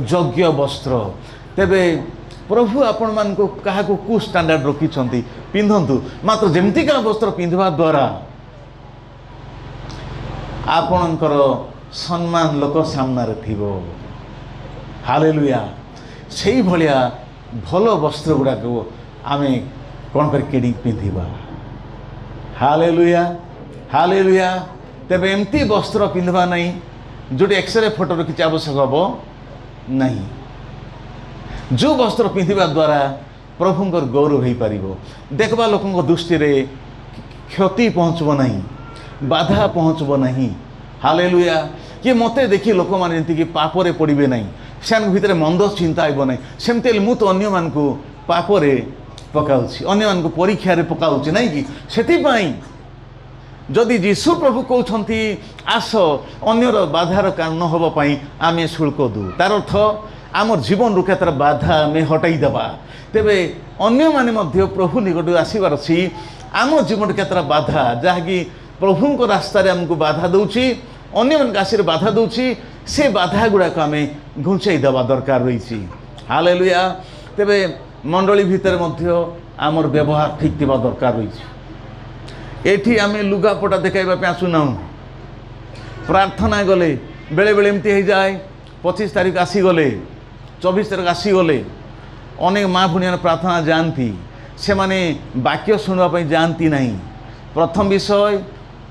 ଯୋଗ୍ୟ ବସ୍ତ୍ର। ତେବେ ପ୍ରଭୁ ଆପଣମାନଙ୍କୁ କାହାକୁ କୁ ଷ୍ଟାଣ୍ଡାର୍ଡ଼ ରଖିଛନ୍ତି ପିନ୍ଧନ୍ତୁ, ମାତ୍ର ଯେମିତିକା ବସ୍ତ୍ର ପିନ୍ଧିବା ଦ୍ୱାରା ଆପଣଙ୍କର ସମ୍ମାନ ଲୋକ ସାମ୍ନାରେ ଥିବ। ହାଲେଲୁୟା। ସେଇଭଳିଆ ଭଲ ବସ୍ତ୍ର ଗୁଡ଼ାକୁ ଆମେ କ'ଣ କରି କିଣିକି ପିନ୍ଧିବା। Hallelujah, hallelujah. ତେବେ ଏମିତି ବସ୍ତ୍ର ପିନ୍ଧିବା ନାହିଁ ଯେଉଁଠି ଏକ୍ସରେ ଫଟୋର କିଛି ଆବଶ୍ୟକ ହେବ ନାହିଁ। ଯେଉଁ ବସ୍ତ୍ର ପିନ୍ଧିବା ଦ୍ୱାରା ପ୍ରଭୁଙ୍କର ଗୌରବ ହୋଇପାରିବ, ଦେଖିବା ଲୋକଙ୍କ ଦୃଷ୍ଟିରେ କ୍ଷତି ପହଞ୍ଚିବ ନାହିଁ, ବାଧା ପହଞ୍ଚିବ ନାହିଁ। ହାଲେଲୁୟା। କି ମୋତେ ଦେଖି ଲୋକମାନେ ଯେମିତିକି ପାପରେ ପଡ଼ିବେ ନାହିଁ, ସେମାନଙ୍କ ଭିତରେ ମନ୍ଦ ଚିନ୍ତା ହେବ ନାହିଁ। ସେମିତି ହେଲେ ମୁଁ ତ ଅନ୍ୟମାନଙ୍କୁ ପାପରେ ପକାଉଛି, ଅନ୍ୟମାନଙ୍କୁ ପରୀକ୍ଷାରେ ପକାଉଛି ନାହିଁ କି? ସେଥିପାଇଁ ଯଦି ଯୀଶୁ ପ୍ରଭୁ କହୁଛନ୍ତି ଆସ ଅନ୍ୟର ବାଧାର କାରଣ ହେବା ପାଇଁ ଆମେ ଶୁଳ୍କ ଦେଉ, ତାର ଅର୍ଥ ଆମର ଜୀବନରୁ କେତେଟା ବାଧା ଆମେ ହଟାଇ ଦେବା। ତେବେ ଅନ୍ୟମାନେ ମଧ୍ୟ ପ୍ରଭୁ ନିକଟକୁ ଆସିବାର ଅଛି। ଆମ ଜୀବନରେ କେତେଟା ବାଧା ଯାହାକି ପ୍ରଭୁଙ୍କ ରାସ୍ତାରେ ଆମକୁ ବାଧା ଦେଉଛି, ଅନ୍ୟମାନଙ୍କୁ ଆସିରେ ବାଧା ଦେଉଛି, ସେ ବାଧା ଗୁଡ଼ାକ ଆମେ ଘୁଞ୍ଚାଇ ଦେବା ଦରକାର ରହିଛି। ହାଲେଲୁୟା। ତେବେ ମଣ୍ଡଳୀ ଭିତରେ ମଧ୍ୟ ଆମର ବ୍ୟବହାର ଠିକ୍ ଥିବା ଦରକାର ରହିଛି। ଏଠି ଆମେ ଲୁଗାପଟା ଦେଖାଇବା ପାଇଁ ଆସୁନାହୁଁ। ପ୍ରାର୍ଥନା ଗଲେ ବେଳେବେଳେ ଏମିତି ହେଇଯାଏ, 25 ତାରିଖ ଆସିଗଲେ, 24 ତାରିଖ ଆସିଗଲେ, ଅନେକ ମା ଭଉଣୀମାନେ ପ୍ରାର୍ଥନା ଯାଆନ୍ତି, ସେମାନେ ବାକ୍ୟ ଶୁଣିବା ପାଇଁ ଯାଆନ୍ତି ନାହିଁ। ପ୍ରଥମ ବିଷୟ,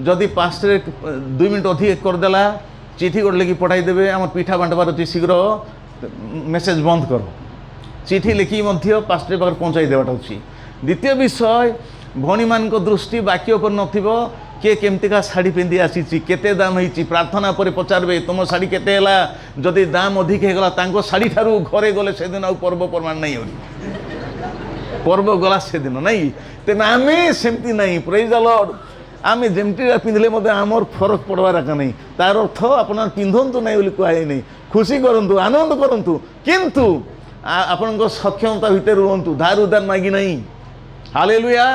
ଯଦି ପାଷ୍ଟରେ 2 ମିନିଟ୍ ଅଧିକ କରିଦେଲା, ଚିଠି ଗୋଟେ ଲେଖି ପଠାଇଦେବେ, ଆମର ପିଠା ବାଣ୍ଟବାର ଅଛି, ଶୀଘ୍ର ମେସେଜ୍ ବନ୍ଦ କର। ଚିଠି ଲେଖିକି ମଧ୍ୟ ପାଷ୍ଟର ପାଖରେ ପହଞ୍ଚାଇ ଦେବାଟା ଅଛି। ଦ୍ୱିତୀୟ ବିଷୟ, ଭଉଣୀମାନଙ୍କ ଦୃଷ୍ଟି ବାକ୍ୟ ଉପରେ ନଥିବ, କିଏ କେମିତିକା ଶାଢ଼ୀ ପିନ୍ଧି ଆସିଛି, କେତେ ଦାମ ହେଇଛି, ପ୍ରାର୍ଥନା ପରେ ପଚାରିବେ ତୁମ ଶାଢ଼ୀ କେତେ ହେଲା। ଯଦି ଦାମ ଅଧିକ ହେଇଗଲା ତାଙ୍କ ଶାଢ଼ୀ ଠାରୁ ଘରେ ଗଲେ ସେଦିନ ଆଉ ପର୍ବପର୍ବାଣି ନାହିଁ, ଆହୁରି ପର୍ବ ଗଲା ସେଦିନ ନାହିଁ। ତେଣୁ ଆମେ ସେମିତି ନାହିଁ। ପ୍ରେଜ୍ ଦ ଲର୍ଡ। ଆମେ ଯେମିତିକା ପିନ୍ଧିଲେ ମଧ୍ୟ ଆମର ଫରକ ପଡ଼ବାର ଏକା ନାହିଁ। ତାର ଅର୍ଥ ଆପଣ ପିନ୍ଧନ୍ତୁ ନାହିଁ ବୋଲି କୁହାଯାଇନି। ଖୁସି କରନ୍ତୁ, ଆନନ୍ଦ କରନ୍ତୁ, କିନ୍ତୁ ଆପଣଙ୍କ ସକ୍ଷମତା ଭିତରେ ରୁହନ୍ତୁ, ଧାର ଉଧାର ମାଗି ନାହିଁ। ହାଲେଲୁୟା।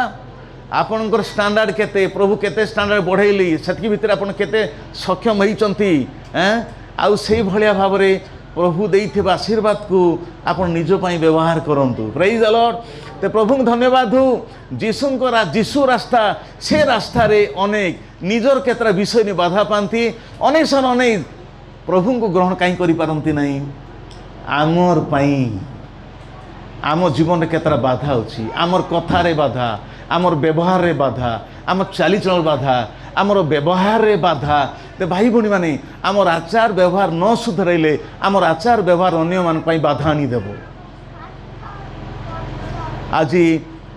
आपणकर स्टैंडर्ड केते प्रभु केते स्टैंडर्ड बढ़ेली सेतकी भितर आपण केते सक्षम होइचंती आउ से भलिया भाव रे प्रभु देइथिबा आशीर्वाद को आपण निज पई व्यवहार करंतु प्रेज द लॉर्ड ते प्रभु धन्यवाद हो जीशु रास्ता से रास्ता रे अनेक निजर केतरा विषय ने बाधा पाती अनेक सन अनेक प्रभु को ग्रहण कहीं करि पारंती नहीं आमर पई आम जीवन रे केतरा बाधा अछि आमर कथा रे बाधा आमर व्यवहार रे बाधा आम चालीचल बाधा आमर व्यवहार रे बाधा ते भाई भणी माने आमर आचार व्यवहार न सुधरैले आमर आचार व्यवहार अन्य मान पई बाधा आनी देबो आज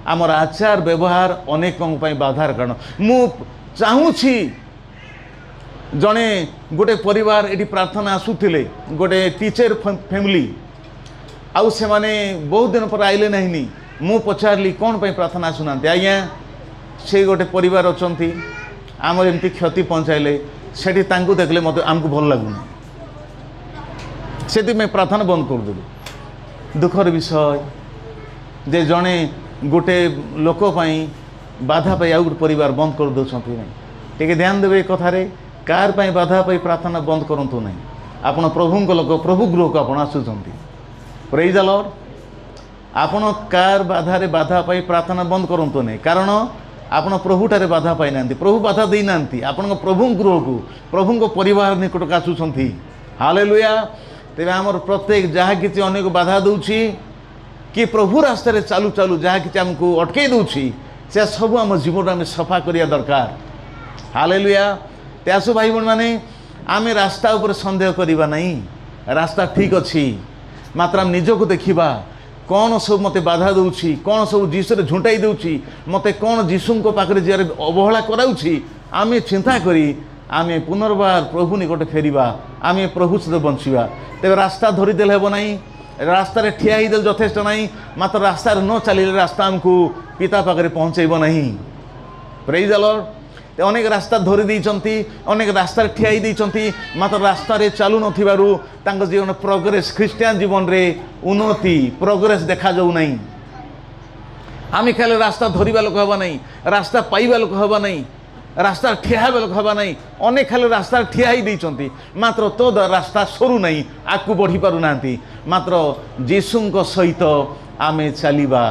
आमर आचार व्यवहार अनेकों पई बाधार कारण मु चाहूछि जने गोटे परिवार एटी प्रार्थना आसुथिले गोटे टीचर फैमिली आउ से माने बहुत दिन पर आइले नहीं मु पचारली कौन पई प्रार्थना आसुनांती आज्ञा से गोटे परिवार अछंती आमर एमती क्षति पहुँचाइले सेठी तांकु देखले मत आमको भल लगुना से मैं प्रार्थना बंद कर देलु दुखर विषय जे जड़े गोटे लोक बाधा पाई आउ गोटे परिवार बंद कर दौरान नहीं टे ध्यान देवे कथार कार पाई बाधा पाई प्रार्थना बंद करूँ नहीं आपण प्रभु लोक प्रभु गृह को आप आसुँच प्रेज द लॉर्ड आपण कार बाधारे बाधा पाई प्रार्थना बंद करूँ नहीं कारण आपण प्रभुठारे बाधा पाई ना प्रभु बाधा दे ना आपण प्रभु गृह को प्रभु परिवार निकट आसुँच हालेलुया तेरे आमर प्रत्येक जहाँ किसी अनेक बाधा दूची कि प्रभु रास्ता रे चालू चालू जहाँ कि आमको अटकई दूची से सब आम जीवन आम सफा करिया दरकार हालेलुया ते आसु भाई बहन माने आमे रास्ता ऊपर संदेह करिबा नहीं रास्ता ठीक अच्छी मात्र आम निजको देखिबा कौन सब मते बाधा दूची कौन सब जीशु रे झुंटाई दूची मते कौन जीशु को पाखरे जे अवहेला कराउची आमे चिंता करी आमे पुनर्बार प्रभु निकट फेरिबा आमे प्रभु सहित बंचिबा तेरे रास्ता धरी देले हेबो नहीं रास्ता रे ठिया देल यथेष्ट नहीं मात्र रास्ता रे न चलिले रास्ता हमको पिता पाखरे पहुँचेब नहीं प्रेज द लॉर्ड ते अनेक रास्ता धरी देइचंती अनेक रास्ता रे ठिया देइचंती मात्र रास्ता रे चालू नथिबारु तांको जीवन प्रोग्रेस ख्रिस्टियन जीवन रे उन्नति प्रोग्रेस देखा जाऊ नहीं आमे खाली रास्ता धरिबा लोक हबा नहीं रास्ता पाइबा लोक हबा नहीं रास्ता ठिया हेबा लोक हबा नहीं अनेक खाली रास्ता ठिया ही देइचंती मात्र तो रास्ता सरू नहीं आकु बढ़ी पारु नांती मात्र जीशुंको सहित आमे चलिबा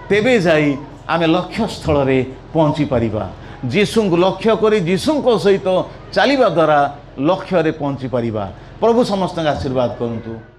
तेबे जाई आमे लक्ष्य स्थल रे पहुँची पारिबा जीशु को लक्ष्य करी जीशु सहित चलिबा द्वारा लक्ष्य रे पहुँची पारिबा प्रभु समस्त आशीर्वाद करंतु।